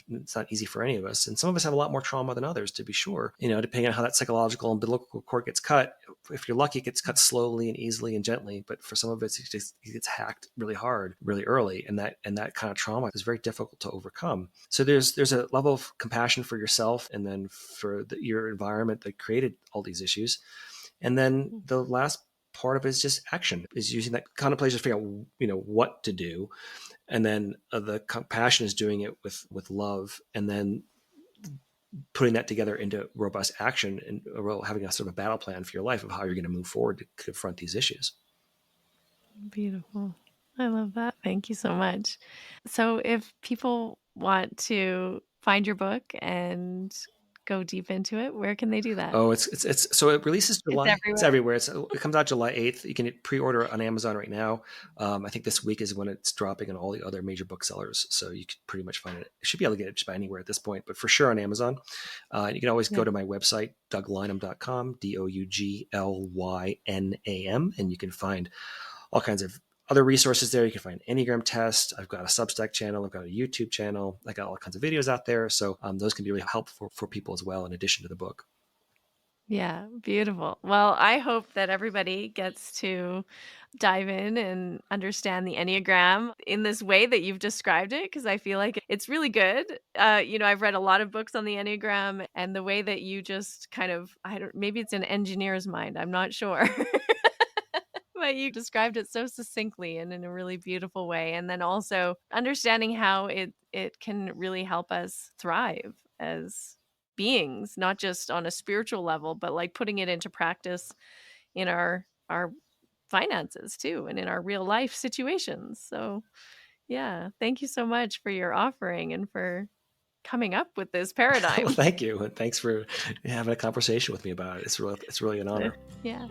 it's not easy for any of us. And some of us have a lot more trauma than others, to be sure. Depending on how that psychological and umbilical cord gets cut, if you're lucky, it gets cut slowly and easily and gently. But for some of it gets hacked really hard, really early. And that kind of trauma is very difficult to overcome. So there's a level of compassion for yourself, and then for your environment that created all these issues. And then the last part of it is just action, is using that contemplation to figure out what to do. And then the compassion is doing it with love, and then putting that together into robust action, and having a sort of a battle plan for your life of how you're going to move forward to confront these issues. Beautiful. I love that. Thank you so much. So if people want to find your book and go deep into it, where can they do that? Oh, it's so it releases July. It's everywhere. It comes out July 8th. You can pre-order on Amazon right now. I think this week is when it's dropping on all the other major booksellers. So you could pretty much find it. You should be able to get it just about anywhere at this point, but for sure on Amazon. You can always go to my website, DougLynam.com, DougLynam, and you can find all kinds of other resources there. You can find Enneagram test. I've got a Substack channel. I've got a YouTube channel. I got all kinds of videos out there. So those can be really helpful for people as well, in addition to the book. Yeah, beautiful. Well, I hope that everybody gets to dive in and understand the Enneagram in this way that you've described it, because I feel like it's really good. I've read a lot of books on the Enneagram, and the way that you just kind of, maybe it's an engineer's mind, I'm not sure. But you described it so succinctly and in a really beautiful way. And then also understanding how it can really help us thrive as beings, not just on a spiritual level, but like putting it into practice in our finances too, and in our real life situations. So yeah, thank you so much for your offering and for coming up with this paradigm. Well, thank you. And thanks for having a conversation with me about it. It's really an honor. Yeah.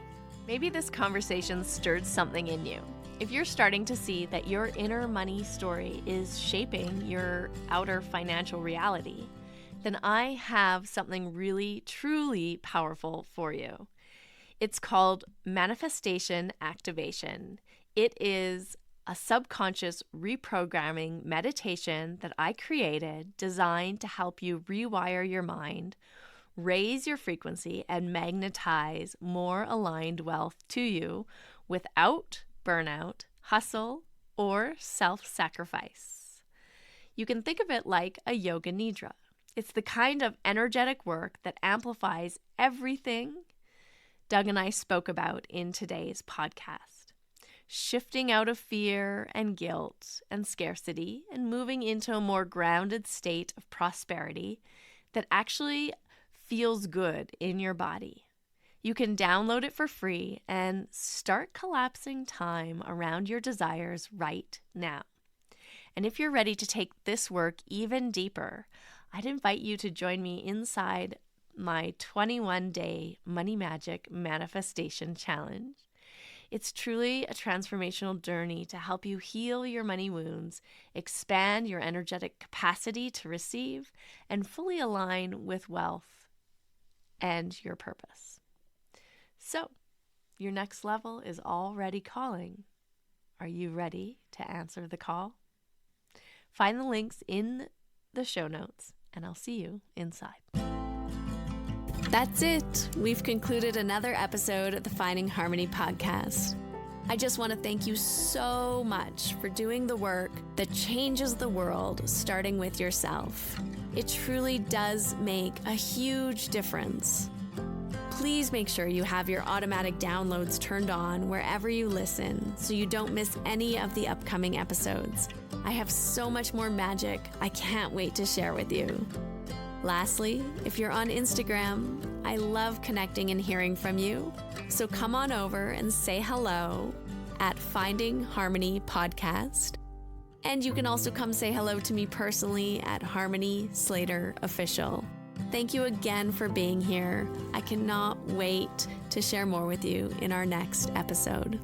Maybe this conversation stirred something in you. If you're starting to see that your inner money story is shaping your outer financial reality, then I have something really, truly powerful for you. It's called manifestation activation. It is a subconscious reprogramming meditation that I created designed to help you rewire your mind, raise your frequency, and magnetize more aligned wealth to you without burnout, hustle, or self-sacrifice. You can think of it like a yoga nidra. It's the kind of energetic work that amplifies everything Doug and I spoke about in today's podcast. Shifting out of fear and guilt and scarcity and moving into a more grounded state of prosperity that actually feels good in your body. You can download it for free and start collapsing time around your desires right now. And if you're ready to take this work even deeper, I'd invite you to join me inside my 21-day Money Magic Manifestation Challenge. It's truly a transformational journey to help you heal your money wounds, expand your energetic capacity to receive, and fully align with wealth and your purpose. So, your next level is already calling. Are you ready to answer the call? Find the links in the show notes, and I'll see you inside. That's it. We've concluded another episode of the Finding Harmony podcast. I just want to thank you so much for doing the work that changes the world, starting with yourself. It truly does make a huge difference. Please make sure you have your automatic downloads turned on wherever you listen so you don't miss any of the upcoming episodes. I have so much more magic I can't wait to share with you. Lastly, if you're on Instagram, I love connecting and hearing from you. So come on over and say hello at Finding Harmony Podcast. And you can also come say hello to me personally at Harmony Slater Official. Thank you again for being here. I cannot wait to share more with you in our next episode.